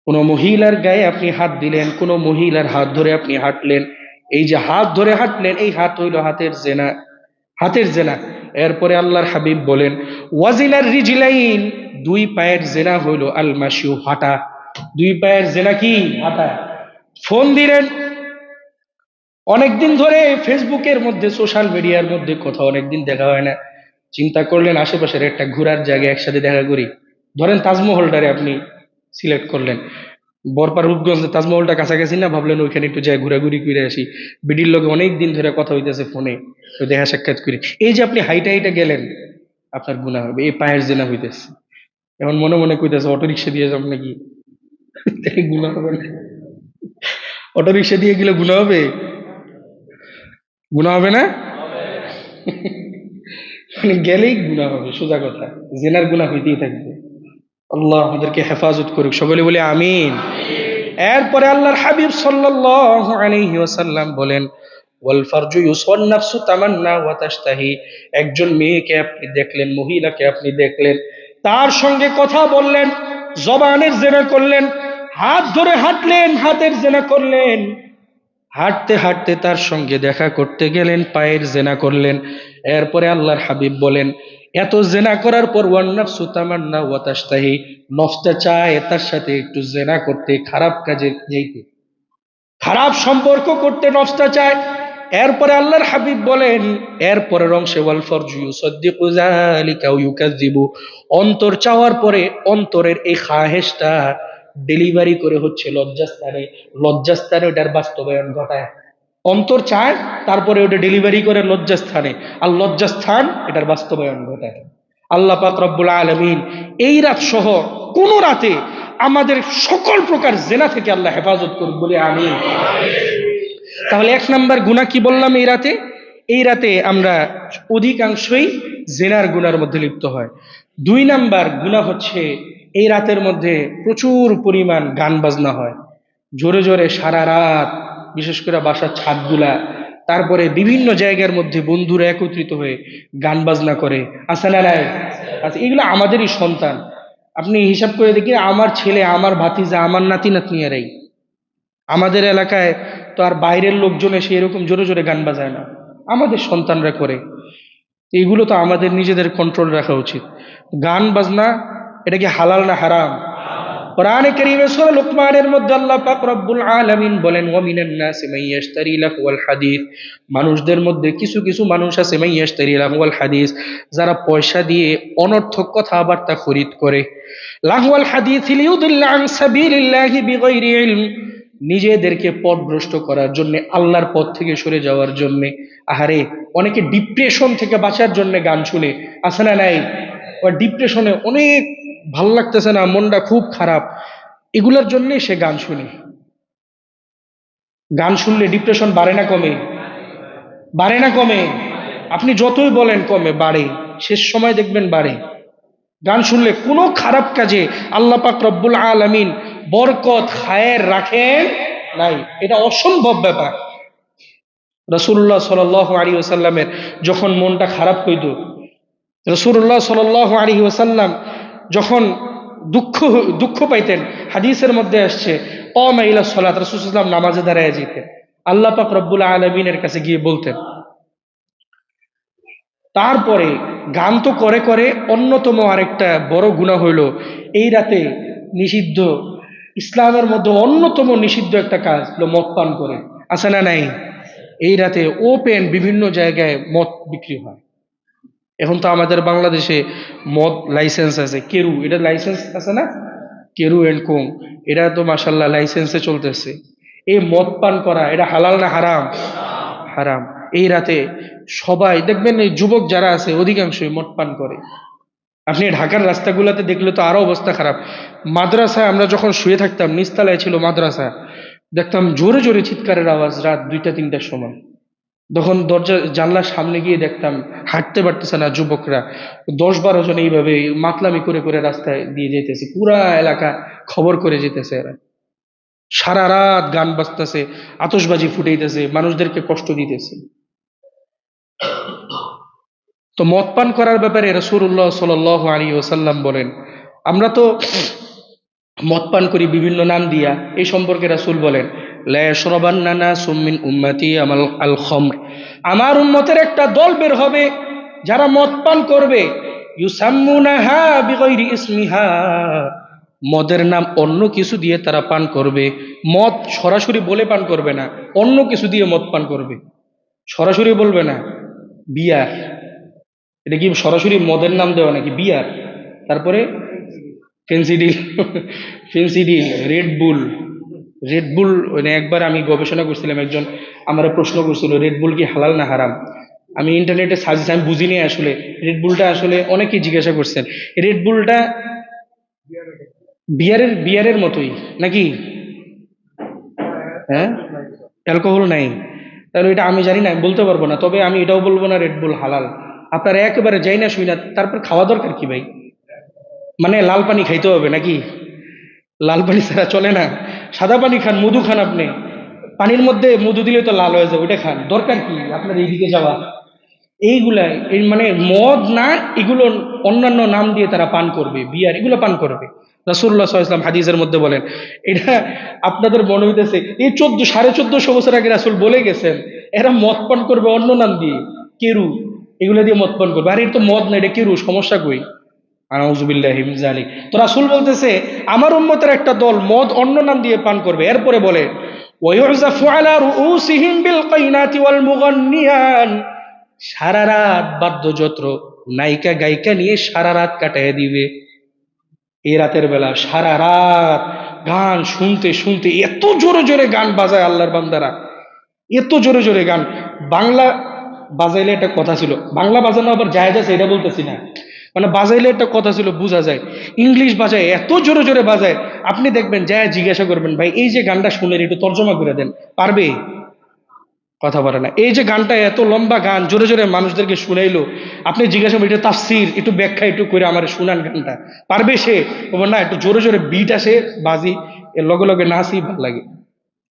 কোন মহিলার গায়ে আপনি হাত দিলেন, কোন মহিলার হাত ধরে আপনি হাঁটলেন, এই যে হাত ধরে হাঁটলেন, এই হাত হইল হাতের জেনা। হাতের জেনা। এরপরে আল্লাহর হাবিব বলেন ওয়াজিনার রিজলাইন, দুই পায়ের জেনা হইল আল মাশিউ, হাঁটা। দুই পায়ের জেনা কি? হাঁটা। ফোন দিলেন অনেকদিন ধরে ফেসবুকের মধ্যে, সোশ্যাল মিডিয়ার মধ্যে কোথাও অনেকদিন দেখা হয় না, চিন্তা করলেন আশেপাশের একটা ঘোরার জায়গায় একসাথে দেখা করি। ধরেন তাজমহলটারে আপনি সিলেক্ট করলেন, বরপার রূপগঞ্জে তাজমহলটা কাছাকাছি না, ভাবলেন ওইখানে একটু যাই ঘোরাঘুরি করে আসি, বিডির লোকে অনেক দিন ধরে কথা হইতেছে ফোনে, তো দেখা সাক্ষাৎ করি। এই যে আপনি হাইটা হাইটা গেলেন, আপনার গুনাহ হবে, এই পায়ের জেনা হইতেছে। এখন মনে মনে কইতেছে অটো রিক্সা দিয়ে যাব নাকি, তাই গুনাহ হবে না? অটো রিক্সা দিয়ে গেলে গুনাহ হবে? গুনাহ হবে না? মানে গেলেই গুনাহ হবে, সোজা কথা। জেনার গুনাহ হইতেই থাকবে। আল্লাহ আমাদেরকে হেফাজত করুক, সকলে বলে আমিন। এরপরে আল্লাহর হাবিব সাল্লাল্লাহু আলাইহি ওয়াসাল্লাম বলেন ওয়াল ফারজু ইউসান নাফসু তামান্না ওয়া তাশতাহি, একজন মেয়েকে আপনি দেখলেন, মহিলাকে আপনি দেখলেন, তার সঙ্গে কথা বললেন, জবানের জেনা করলেন, হাত ধরে হাঁটলেন, হাতের জেনা করলেন, হাঁটতে হাঁটতে তার সঙ্গে দেখা করতে গেলেন, পায়ের জেনা করলেন। এরপরে আল্লাহর হাবিব বলেন এত জেনা করার পর ওয়ান নাফসু তামান্না ওয়া তাশতাহি, নফসটা চায় তার সাথে একটু জেনা করতে, খারাপ কাজে যেতে, খারাপ সম্পর্ক করতে নফসটা চায়। এরপরে আল্লাহর হাবিব বলেন এরপরের অংশে ওয়াল ফারজু ইউসাদ্দিকু যালিকা ওয়া ইউকাযযিবু, অন্তর চাওয়ার পরে অন্তরের এই খাহেশটা ডেলিভারি করে হচ্ছে লজ্জাস্থানে, লজ্জাস্থানে ওটার বাস্তবায়ন ঘটায়। অন্তর চায়, তারপরে ওটা ডেলিভারি করে লজ্জাস্থানে, আর লজ্জাস্থান এটার বাস্তবায়ন ঘটায়। আল্লাহ পাক রব্বুল আলামিন এই রাত সহ কোন রাতে আমাদের সকল প্রকার জেনা থেকে আল্লাহ হেফাজত করুক বলে আমিন। তাহলে এক নাম্বার গুনাহ কি বললাম? এই রাতে, এই রাতে আমরা অধিকাংশই জেনার গুনার মধ্যে লিপ্ত হয়। দুই নাম্বার গুনাহ হচ্ছে এই রাতের মধ্যে প্রচুর পরিমাণ গান বাজনা হয়, জোরে জোরে সারা রাত, বিশেষ করে বাসার ছাদগুলা, তারপরে বিভিন্ন জায়গার মধ্যে বন্ধুরা একত্রিত হয়ে গান বাজনা করে, আছে না নাই? আচ্ছা, এগুলো আমাদেরই সন্তান। আপনি হিসাব করে দেখি, আমার ছেলে, আমার ভাতিজা, আমার নাতি নাতনিয়ারাই। আমাদের এলাকায় তো আর বাইরের লোকজন এসে এরকম জোরে জোরে গান বাজায় না, আমাদের সন্তানরা করে। এইগুলো তো আমাদের নিজেদের কন্ট্রোল রাখা উচিত। গান বাজনা এটা কি হালাল না হারাম? কোরআনে কারীমে সূরা লুকমানের মধ্যে আল্লাহ পাক রব্বুল আলামিন বলেন ওয়া মিনান নাসি মান ইয়াশতারি লাহওয়াল হাদিস, মানুষদের মধ্যে কিছু কিছু মানুষ আছে মান ইয়াশতারি লাহওয়াল হাদিস, যারা পয়সা দিয়ে অনর্থক কথাবার্তা খরিদ করে। লাহওয়াল হাদিস লিইউদিল্লা আন সাবিলিল্লাহি বিগাইরি ইলম, নিজেদেরকে পথভ্রষ্ট করার জন্য, আল্লাহর পথ থেকে সরে যাওয়ার জন্য। আহারে, অনেকে ডিপ্রেশন থেকে বাঁচার জন্য গান শুনে, আছে না নাই? ওই ডিপ্রেশনে অনেক ভাল লাগতেছে না, মনটা খুব খারাপ, এগুলোর জন্যে সে গান শুনে। গান শুনলে ডিপ্রেশন বাড়ে না কমে? বাড়ে না কমে? আপনি যতই বলেন কমে, বাড়ে, শেষ সময় দেখবেন বাড়ে। গান শুনলে কোনো খারাপ কাজে আল্লাহ পাক রব্বুল আলামিন বরকত খায়ের রাখেন নাই, এটা অসম্ভব ব্যাপার। রাসূলুল্লাহ সাল্লাল্লাহু আলাইহি ওয়াসাল্লামের যখন মনটা খারাপ হইত, রাসূলুল্লাহ সাল্লাল্লাহু আলাইহি ওয়াসাল্লাম যখন দুঃখ দুঃখ পাইতেন, হাদিসের মধ্যে আসছে ক্বামা ইলা সালাত, রাসূল সাল্লাল্লাহু আলাইহি ওয়াসাল্লাম নামাজে দাঁড়ায় যেতেন, আল্লাহ পাক রব্বুল আলামিনের কাছে গিয়ে বলতেন। তারপরে গান তো করে করে অন্যতম আরেকটা বড় গুনাহ হইল এই রাতে নিষিদ্ধ, ইসলামের মধ্যে অন্যতম নিষিদ্ধ একটা কাজ হলো মদ পান করে, আছে না নাই? এই রাতে ওপেন বিভিন্ন জায়গায় মদ বিক্রি হয়। এখন তো আমাদের বাংলাদেশে মদ লাইসেন্স আছে, কেরু, এটা লাইসেন্স আছে না, কেরু এন্ড কোং, এটা তো মাশাল্লাহ লাইসেন্সে চলতেছে। এই মদ পান করা এটা হালাল না হারাম? হারাম। এই রাতে সবাই দেখবেন, এই যুবক যারা আছে অধিকাংশই মদ পান করে। আপনি ঢাকার রাস্তাগুলোতে দেখলে তো আরো অবস্থা খারাপ। মাদ্রাসায় আমরা যখন শুয়ে থাকতাম, নিচতলায় ছিল মাদ্রাসা, দেখতাম জোরে জোরে চিৎকারের আওয়াজ রাত 2টা-3টার সময়। তখন দরজা জানলার সামনে গিয়ে দেখতাম হাঁটতে পারতেছে না যুবকরা, 10-12 জন এইভাবে মাতলামি করে করে রাস্তায় দিয়ে যেতেছে, পুরা এলাকা খবর করে যেতেছে এরা। সারা রাত গান বাজতেছে, আতশবাজি ফুটাইতেছে, মানুষদেরকে কষ্ট দিতেছে। তো মদ পান করার ব্যাপারে রাসূলুল্লাহ সাল্লাল্লাহু আলাইহি ওয়াসাল্লাম বলেন, আমরা তো মদ পান করি বিভিন্ন নাম দিয়া। এই সম্পর্কে রাসূল বলেন লা ইয়াশরাবান্না নাসুম মিন উম্মতি আমাল আল খামর, আমার উম্মতের একটা দল বের হবে, যারা মদ পান করবে, ইউসাম্মুনাহা বিগাইরি ইসমিহা, মদের নাম অন্য কিছু দিয়ে তারা পান করবে। মদ সরাসরি বলে পান করবে না, অন্য কিছু দিয়ে মদ পান করবে, সরাসরি বলবে না। বিয়ার, এটা কি সরাসরি মদের নাম দেওয়া নাকি? বিয়ার, তারপরে ফেন্সিডিল, ফেন্সিডিল, রেডবুল। রেডবুল মানে একবার আমি গবেষণা করছিলাম, একজন আমার প্রশ্ন করছিল রেডবুল কি হালাল না হারাম। আমি ইন্টারনেটে সার্চ, আমি বুঝিনি আসলে রেডবুলটা, আসলে অনেকেই জিজ্ঞাসা করছেন রেডবুলটা বিয়ারের বিয়ারের মতোই নাকি? হ্যাঁ, অ্যালকোহল নাই, তাহলে এটা আমি জানি না, আমি বলতে পারবো না। তবে আমি এটাও বলবো না রেডবুল হালাল। আপনারা একেবারে যাই না শুই না, তারপর খাওয়া দরকার কি ভাই? মানে লাল পানি খাইতে হবে নাকি? লাল পানি ছাড়া চলে না? সাদা পানি খান, মধু খান, আপনি পানির মধ্যে মধু দিলে তো লাল হয়ে যায়, ওইটা খান, দরকার কি আপনার এইদিকে যাওয়া? এইগুলাই এই মানে মদ না, এগুলো অন্যান্য নাম দিয়ে তারা পান করবে, বিয়ার এগুলো পান করবে। রাসূলুল্লাহ সাল্লাল্লাহু আলাইহি ওয়াসাল্লাম হাদিসের মধ্যে বলেন, এটা আপনাদের মনে হইতেছে এই 1400 বছর আগে রাসূল বলে গেছেন এরা মদ পান করবে অন্য নাম দিয়ে, কেরু, এগুলো দিয়ে মদ পান করবে। আর এটা তো মদ না, এটা কেরু, সমস্যা কই? আউযুবিল্লাহি মিন যালিক। তো রাসূল বলতেছে আমার উম্মতের একটা দল মদ অন্য নাম দিয়ে পান করবে। এরপরে বলে ওয়ায়ুযাফু আলা রুউসিহিম বিল কাইনাতি ওয়াল মুগান্নিয়ান, সারা রাত বাদ্যযন্ত্র, নায়িকা গায়িকা নিয়ে সারা রাত কাটায় দিবে। এই রাতের বেলা সারা রাত গান শুনতে শুনতে, এত জোরে জোরে গান বাজায় আল্লাহর বান্দারা, এত জোরে জোরে গান। বাংলা বাজাইলে একটা কথা ছিল, বাংলা বাজানো আবার জায়েজ আছে এটা বলতেছি না, মানে বাজাইলে একটা কথা ছিল বোঝা যায়। ইংলিশ বাজায়, এত জোরে জোরে বাজায়, আপনি দেখবেন যায় জিজ্ঞাসা করবেন ভাই এই যে গানটা শুনলেন একটু তর্জমা করে দেন, পারবে? কথা বলে না। এই যে গানটা এত লম্বা গান জোরে জোরে মানুষদেরকে শুনাইলো, আপনি জিজ্ঞাসা করবেন এটা তাফসীর, একটু ব্যাখ্যা একটু করে আমার শুনান গানটা, পারবে সে? বলবো না, একটু জোরে জোরে বিট আসে, বাজি, এর লগে লগে নাচি, ভাল লাগে।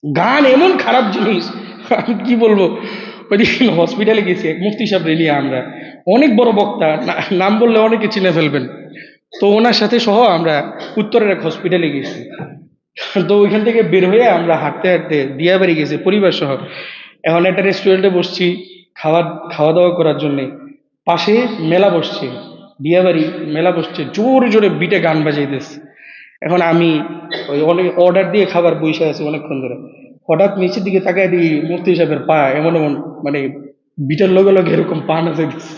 গান এমন খারাপ জিনিস, আমি কি বলবো। ওইদিন হসপিটালে গেছি, এক মুফতি সাহেব নিয়ে, আমরা অনেক বড় বক্তা, নাম বললে অনেকে চিনে ফেলবেন। তো ওনার সাথে সহ আমরা উত্তরের এক হসপিটালে গেছি। তো ওইখান থেকে বের হয়ে আমরা হাঁটতে হাঁটতে দিয়াবাড়ি গেছি পরিবার সহ। এখন একটা রেস্টুরেন্টে বসছি খাওয়া খাওয়া দাওয়া করার জন্যে, পাশে মেলা বসছে, দিয়াবাড়ি মেলা বসছে, জোরে জোরে বিটে গান বাজাইতেছে। এখন আমি ওই অনেক অর্ডার দিয়ে খাবার বসে আছি অনেকক্ষণ ধরে, হঠাৎ নিচের দিকে তাকায় দিই মুফতি সাহেবের পা এমন এমন, মানে বিটের লগে লগে এরকম পা নাচে দিচ্ছে,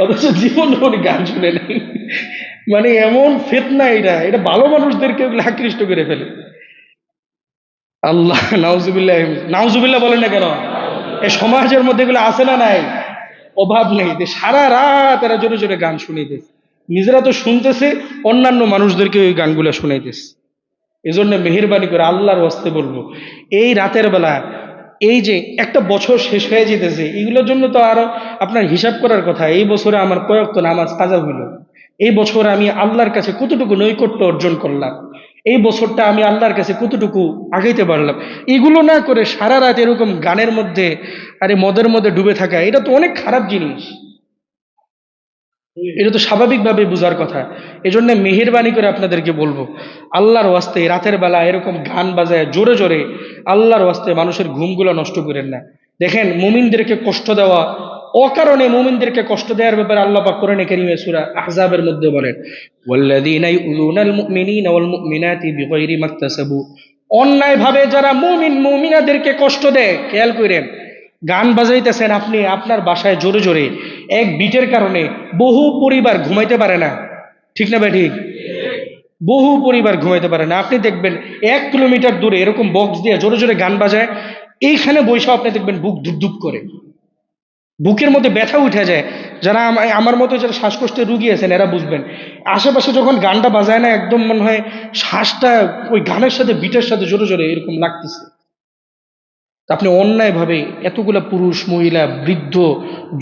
অথচ জীবন উনি গান শুনে নেই। মানে এমন ফেতনা, এটা এটা ভালো মানুষদেরকে ওগুলো আকৃষ্ট করে ফেলে। আল্লাহ, নাউজুবিল্লাহ, নাউজুবিল্লাহ বলেন না কেন? এই সমাজের মধ্যে এগুলো আছে না নাই? অভাব নেই। যে সারা রাত এরা জোরে জোরে গান শুনাইতেছে, নিজেরা তো শুনতেছে, অন্যান্য মানুষদেরকে ওই গানগুলো শুনাইতেছে। এই জন্য মেহেরবানি করে আল্লাহর ওয়াস্তে বলবো, এই রাতের বেলা এই যে একটা বছর শেষ হয়ে যেতেছে, এগুলোর জন্য তো আরো আপনার হিসাব করার কথা। এই বছরে আমার কয়েকটা নামাজ কাজা হইল, এই বছর আমি আল্লাহর কাছে কতটুকু নৈকট্য অর্জন করলাম, এই বছরটা আমি আল্লাহর কাছে কতটুকু আগাইতে পারলাম। এগুলো না করে সারা রাত এরকম গানের মধ্যে, আরে মদের মধ্যে ডুবে থাকা, এটা তো অনেক খারাপ জিনিস। এটা তো স্বাভাবিকভাবে বোঝার কথা। এজন্য মেহেরবানি করে আপনাদেরকে বলবো, আল্লাহর ওয়াস্তে রাতের বেলা এরকম গান বাজায় জোরে জোরে, আল্লাহর ওয়াস্তে মানুষের ঘুমগুলো নষ্ট করেন না। দেখেন মুমিনদেরকে কষ্ট দেওয়া, অকারণে মুমিনদেরকে কষ্ট দেওয়ার ব্যাপারে আল্লাহ পাক কোরআনে কারীমে সূরা আহজাবের মধ্যে বলেন, ওয়াল্লাযীনা ইউযুনাল মুমিনিনা ওয়াল মুমিনাতি বিগাইরি মাকতাসাবু, অন্যায়ভাবে যারা মুমিন মুমিনাদেরকে কষ্ট দেয়, খেয়াল করেন, গান বাজাইতেছেন আপনি আপনার বাসায় জোরে জোরে, এক বিটের কারণে বহু পরিবার ঘুমাইতে পারে না, ঠিক না ভাই? ঠিক, বহু পরিবার ঘুমাইতে পারে না। আপনি দেখবেন 1 কিলোমিটার দূরে এরকম বক্স দিয়ে জোরে জোরে গান বাজায়, এইখানে বৈশা আপনি দেখবেন বুক ধুপ ধুপ করে, বুকের মধ্যে ব্যথা উঠে যায়। যারা আমার মতো যারা শ্বাসকষ্টের রুগী আছেন এরা বুঝবেন, আশেপাশে যখন গানটা বাজায় না, একদম মনে হয় শ্বাসটা ওই গানের সাথে বিটের সাথে জোরে জোরে এরকম লাগতেছে। আপনি অন্যায়ভাবে এতগুলা পুরুষ মহিলা বৃদ্ধ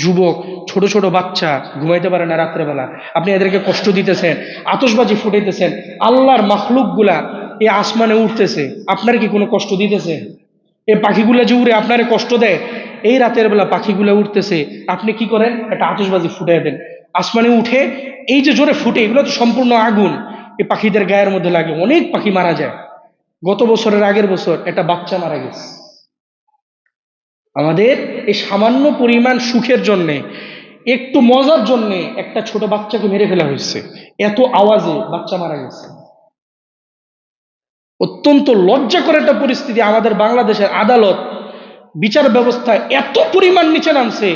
যুবক ছোট ছোট বাচ্চা ঘুমাইতে পারে না রাত্রেবেলা, আপনি এদেরকে কষ্ট দিতেছেন, আতশবাজি ফুটাইতেছেন, আল্লাহর মাখলুকগুলা এই আসমানে উঠতেছে, আপনার কি কোনো কষ্ট দিতেছে? এই পাখিগুলা যে উড়ে আপনারে কষ্ট দেয়, এই রাতের বেলা পাখিগুলা উঠতেছে, আপনি কি করেন? একটা আতশবাজি ফুটাই দেন, আসমানে উঠে, এই যে জোরে ফুটে, এগুলো তো সম্পূর্ণ আগুন, এই পাখিদের গায়ের মধ্যে লাগে, অনেক পাখি মারা যায়। গত বছরের আগের বছর একটা বাচ্চা মারা গেছে, আমাদের এই সামান্য পরিমাণ সুখের জন্যে, একটু মজার জন্যে একটা ছোট বাচ্চাকে মেরে ফেলা হয়েছে, এত আওয়াজে বাচ্চা মারা গেছে। অত্যন্ত লজ্জাকর একটা পরিস্থিতি। আমাদের বাংলাদেশের আদালত বিচার ব্যবস্থা এত পরিমাণ নিচে নামছে,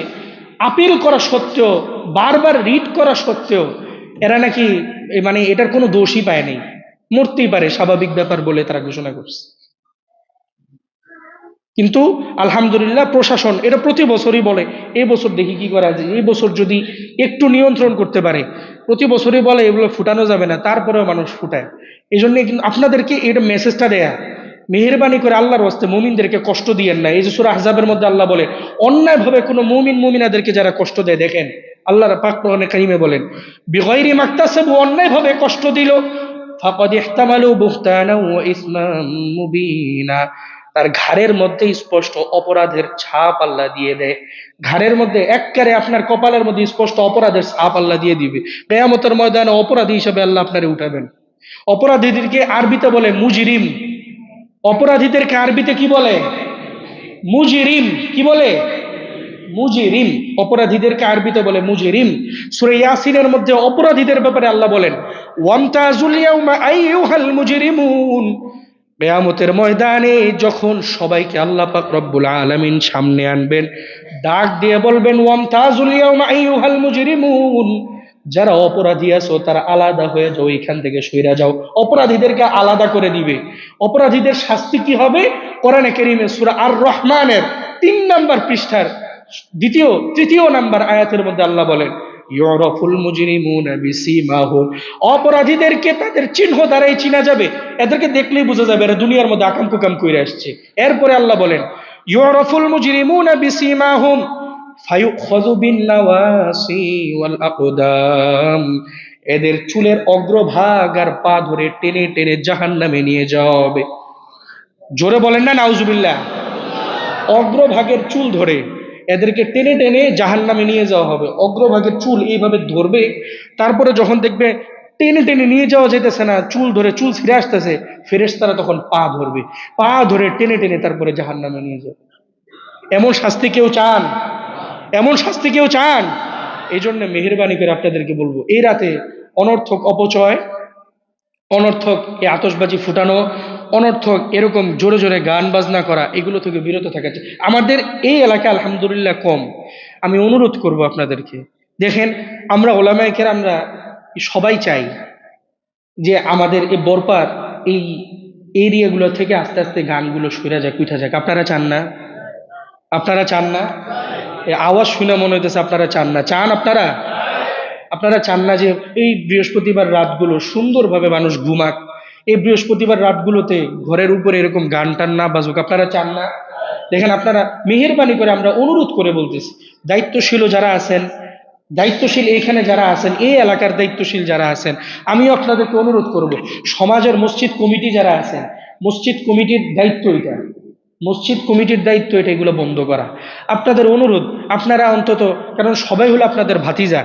আপিল করা সত্ত্বেও, বারবার রিট করা সত্ত্বেও এরা নাকি মানে এটার কোনো দোষই পায়নি, মরতেই পারে স্বাভাবিক ব্যাপার বলে তারা ঘোষণা করছে। কিন্তু আলহামদুলিল্লাহ প্রশাসন এটা প্রতি বছরই বলে, এই বছর দেখি কি করা যায়, এই বছর যদি একটু নিয়ন্ত্রণ করতে পারে। প্রতি বছরই বলে এগুলো ফুটানো যাবে না, তারপরেও মানুষ ফুটায়। এই জন্য কিন্তু আপনাদেরকে এটা মেসেজটা দেয়া, মেহেরবানি করে আল্লাহর ওয়াস্তে মুমিনদেরকে কষ্ট দিয়েন না। এই যে সূরা আহজাবের মধ্যে আল্লাহ বলে, অন্যায়ভাবে কোনো মুমিন মুমিনাদেরকে যারা কষ্ট দেয়, দেখেন আল্লাহর পাক কোরআনে কারিমে বলেন, বিগাইরি মাকতাসাবু, অন্যায়ভাবে কষ্ট দিল, ফাকাদ ইহতামালু বুহতানাও ওয়া ইসমান মুবিনা, তার ঘাড়ের মধ্যে স্পষ্ট অপরাধের ছাপ আল্লাহ দিয়ে দেয়। ঘাড়ের মধ্যে একবারে আপনার কপালের মধ্যে স্পষ্ট অপরাধের ছাপ আল্লাহ দিয়ে দিবে। কিয়ামতের ময়দানে অপরাধী হিসেবে আল্লাহ আপনারে উঠাবেন। অপরাধীদেরকে আরবিতে বলে মুজরিম। অপরাধীদেরকে আরবিতে কি বলে? মুজরিম। কি বলে? মুজরিম। অপরাধীদেরকে আরবিতে বলে মুজরিম। সূরা ইয়াসিনের মধ্যে অপরাধীদের ব্যাপারে আল্লাহ বলেন, ওয়ামতাজুল ইয়াউমা আইয়ুহাল মুজরিমুন, কিয়ামতের ময়দানে যখন সবাইকে আল্লাহ পাক রব্বুল আলামিন সামনে আনবেন, ডাক দিয়ে বলবেন, ওয়ামতাজুল ইয়াউমা আইয়ুহাল মুজরিমুন, যারা অপরাধী আছো তারা আলাদা হয়ে যাও, এখান থেকে সইরা যাও। অপরাধীদেরকে আলাদা করে দিবে। অপরাধীদের শাস্তি কি হবে? কোরআনে কারীমে সূরা আর রহমানের ৩ নম্বর পৃষ্ঠার তৃতীয় নাম্বার আয়াতের মধ্যে আল্লাহ বলেন, ইউরাফুল মুজরিমুনা বিসীমাহুম, অপরাধীদেরকে তাদের চিহ্ন দ্বারাই চিনা যাবে। এদেরকে দেখলেই বোঝা যাবে এরা দুনিয়ার মধ্যে আকাম কুকাম কইরা আসছে। এরপরে আল্লাহ বলেন, ইউরাফুল মুজরিমুনা বিসীমাহুম ফায়ুখাযু বিন নাওয়াসি ওয়াল আকদাম, এদের চুলের অগ্রভাগ আর পা ধরে টেনে টেনে জাহান্নামে নিয়ে যাওয়া হবে। জোরে বলেন না নাউজুবিল্লাহ। অগ্রভাগের চুল ধরে এদেরকে টেনে টেনে জাহান্নামে নিয়ে যাওয়া হবে। অগ্রভাগের চুল এইভাবে ধরবে, তারপরে যখন দেখবে টেনে টেনে নিয়ে যাওয়া যেতেছে না, চুল ধরে চুল ছিঁড়ে আসতেছে, ফেরেশতারা তখন পা ধরবে, পা ধরে টেনে টেনে তারপরে জাহান্নামে নিয়ে যাবে। এমন শাস্তি কেউ চান? এমন শাস্তি কেউ চান? এই জন্য মেহেরবানি করে আপনাদেরকে বলবো, এই রাতে অনর্থক অপচয়, অনর্থক এই আতশবাজি ফুটানো, অনর্থক এরকম জোরে জোরে গান বাজনা করা, এগুলো থেকে বিরত থাকা চাই। আমাদের এই এলাকা আলহামদুলিল্লাহ কম। আমি অনুরোধ করব আপনাদেরকে, দেখেন আমরা ওলামায়ে কেরামরা সবাই চাই যে আমাদের এই বরপার এই এরিয়াগুলো থেকে আস্তে আস্তে গানগুলো সরে যাক, উঠা যাক। আপনারা চান না? আপনারা চান না? এই আওয়াজ শুনে মনে হইতেছে আপনারা চান না। চান আপনারা? আপনারা চান না যে এই বৃহস্পতিবার রাতগুলো সুন্দরভাবে মানুষ ঘুমাক, এই বৃহস্পতিবার রাতগুলোতে ঘরের উপরে এরকম গান টান না বাজুক? আপনারা চান না? দেখেন আপনারা মেহেরবানি করে আমরা অনুরোধ করে বলতেছি, দায়িত্বশীল যারা আছেন, দায়িত্বশীল এখানে যারা আছেন, এই এলাকার দায়িত্বশীল যারা আছেন, আমিও আপনাদেরকে অনুরোধ করব, সমাজের মসজিদ কমিটি যারা আছেন, মসজিদ কমিটির দায়িত্ব এটা, মসজিদ কমিটির দায়িত্ব এটা, এগুলো বন্ধ করা। আপনাদের অনুরোধ, আপনারা অন্তত, কারণ সবাই হলো আপনাদের ভাতিজা,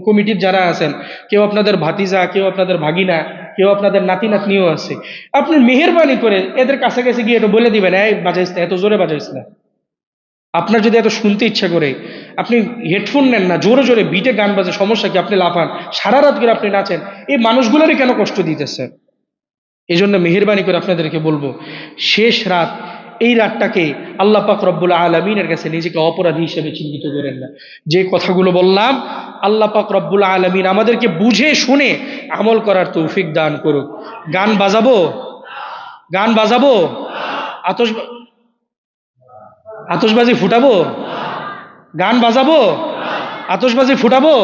কমিটির যারা আছেন, কেউ আপনাদের ভাতিজা, কেউ আপনাদের ভাগিনা, কেউ আপনাদের নাতি নাতনিও আছে। আপনি মেহেরবানি করে এদের কাছাকাছি গিয়ে এটা বলে দিবেন, এই বাজাইস না, এত জোরে বাজাইস না। আপনার যদি এত শুনতে ইচ্ছা করে, আপনি হেডফোন নেন না, জোরে জোরে বিটে গান বাজে, সমস্যা কি? আপনি লাফান, সারা রাত করে আপনি নাচেন, এই মানুষগুলোরই কেন কষ্ট দিতেছে? এই জন্য মেহেরবানি করে আপনাদেরকে বলবো, শেষ রাত, এই রাতটাকে আল্লাহ পাক রব্বুল আলামিনের কাছে নিজেকে অপরাধী হিসেবে চিহ্নিত করেন না। যে কথাগুলো বললাম, আল্লাহ পাক রব্বুল আলামিন আমাদেরকে বুঝে শুনে আমল করার তৌফিক দান করুক। গান বাজাবো? গান বাজাবো? আতশ আতশবাজি ফুটাবো? গান বাজাবো? আতশবাজি ফুটাবো?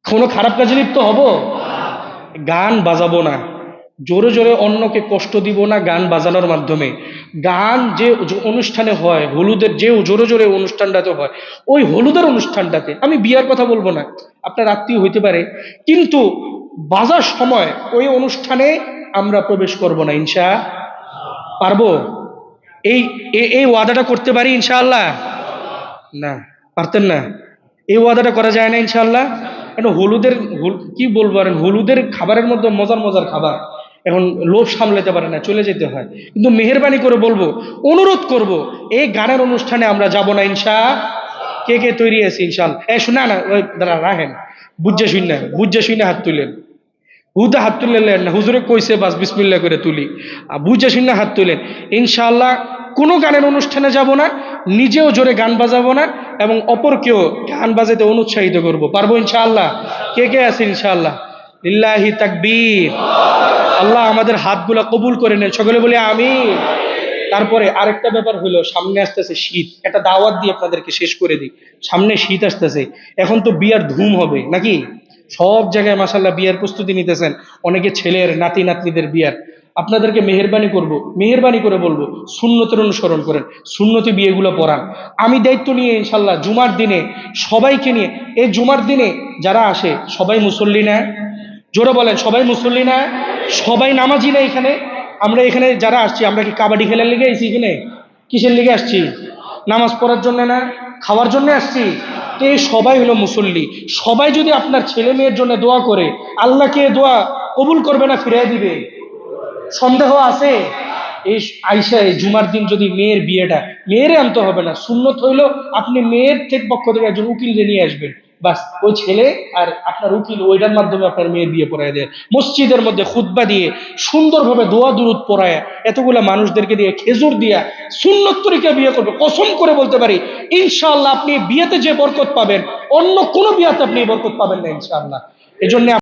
কোনো খারাপ কাজে লিপ্ত হব? গান বাজাবো না, জোরে জোরে অন্যকে কষ্ট দিব না গান বাজানোর মাধ্যমে। গান যে অনুষ্ঠানে হয়, হলুদের যে জোরে জোরে অনুষ্ঠানটাতে হয়, ওই হলুদের অনুষ্ঠানটাতে, আমি বিয়ার কথা বলবো না, আপনার আত্মীয় হইতে পারে, কিন্তু বাজার সময় ওই অনুষ্ঠানে আমরা প্রবেশ করব না। পারবো? এই এই ওয়াদাটা করতে পারি ইনশাআল্লাহ? না, পারতেন না? এই ওয়াদাটা করা যায় না ইনশাআল্লাহ? হলুদের কি বলবো, আর হলুদের খাবারের মধ্যে মজার মজার খাবার, এখন লোভ সামলাতে পারে না, চলে যেতে হয়। কিন্তু মেহেরবানি করে বলবো, অনুরোধ করব, এই গানের অনুষ্ঠানে আমরা যাব না কে কে তৈরি আছে ইনশাআল্লাহ? শোনা না, ওই দাঁড়া রাখেন, বুঝে শুনে হাত তুলেন। হুদা হাত তুললেন না, হুজুরে কইছে বাস বিসমিল্লাহ করে তুলি। বুঝে শুনে হাত তুলেন। ইনশাআল্লাহ কোনো গানের অনুষ্ঠানে যাব না, নিজেও জোরে গান বাজাবো না, এবং অপরকেও গান বাজাতে অনুৎসাহিত করব। পারবো ইনশাআল্লাহ? কে কে আছে ইনশাআল্লাহ? লিল্লাহি তাকবীর। আল্লাহ আমাদের হাতগুলা কবুল করে নেন, সকলে বলি আমিন। তারপরে আরেকটা ব্যাপার হলো, সামনে আসতেছে শীত। একটা দাওয়াত দিয়ে আপনাদেরকে শেষ করে দিই। সামনে শীত আসতেছে, এখন তো বিয়ার ধুম হবে নাকি? সব জায়গায় মাশাআল্লাহ বিয়ার প্রস্তুতি নিতেছেন, অনেকে ছেলের নাতি নাতনিদের বিয়ার। আপনাদেরকে মেহেরবানি করে বলবো, সুন্নতের অনুসরণ করেন, সুন্নতি বিয়েগুলো পড়ান। আমি দায়িত্ব নিয়ে ইনশাল্লাহ জুমার দিনে সবাইকে নিয়ে, এই জুমার দিনে যারা আসে সবাই মুসল্লি না? জোরে বলেন, সবাই মুসল্লি না? সবাই নামাজি না? এখানে আমরা এখানে যারা আসছি, আমরা কি কাবাডি খেলার লেগে আসছি? এখানে কিসের লেগে আসছি? নামাজ পড়ার জন্য না, খাওয়ার জন্য আসছি? তো এই সবাই হলো মুসল্লি। সবাই যদি আপনার ছেলে মেয়ের জন্য দোয়া করে, আল্লাহকে দোয়া কবুল করবে না ফিরাই দিবে? সন্দেহ আছে? এই আইসা এই জুমার দিন যদি মেয়ের বিয়েটা, মেয়েরে আনতে হবে না, সুন্নত হইলো আপনি মেয়ের থেকে পক্ষ থেকে একজন উকিলকে নিয়ে আসবেন, বাস ওই ছেলে আর আপনার উকিল ওইটার মাধ্যমে আপনার মেয়ের বিয়ে পড়ায় দেয়। মসজিদের মধ্যে খুতবা দিয়ে সুন্দরভাবে দোয়া দুরুদ পড়ায় এতগুলা মানুষদেরকে দিয়ে খেজুর দিয়া সুন্নত তরিকা বিয়ে করবে। কসম করে বলতে পারি ইনশাআল্লাহ আপনি বিয়েতে যে বরকত পাবেন, অন্য কোনো বিয়েতে আপনি এই বরকত পাবেন না ইনশাআল্লাহ। এজন্য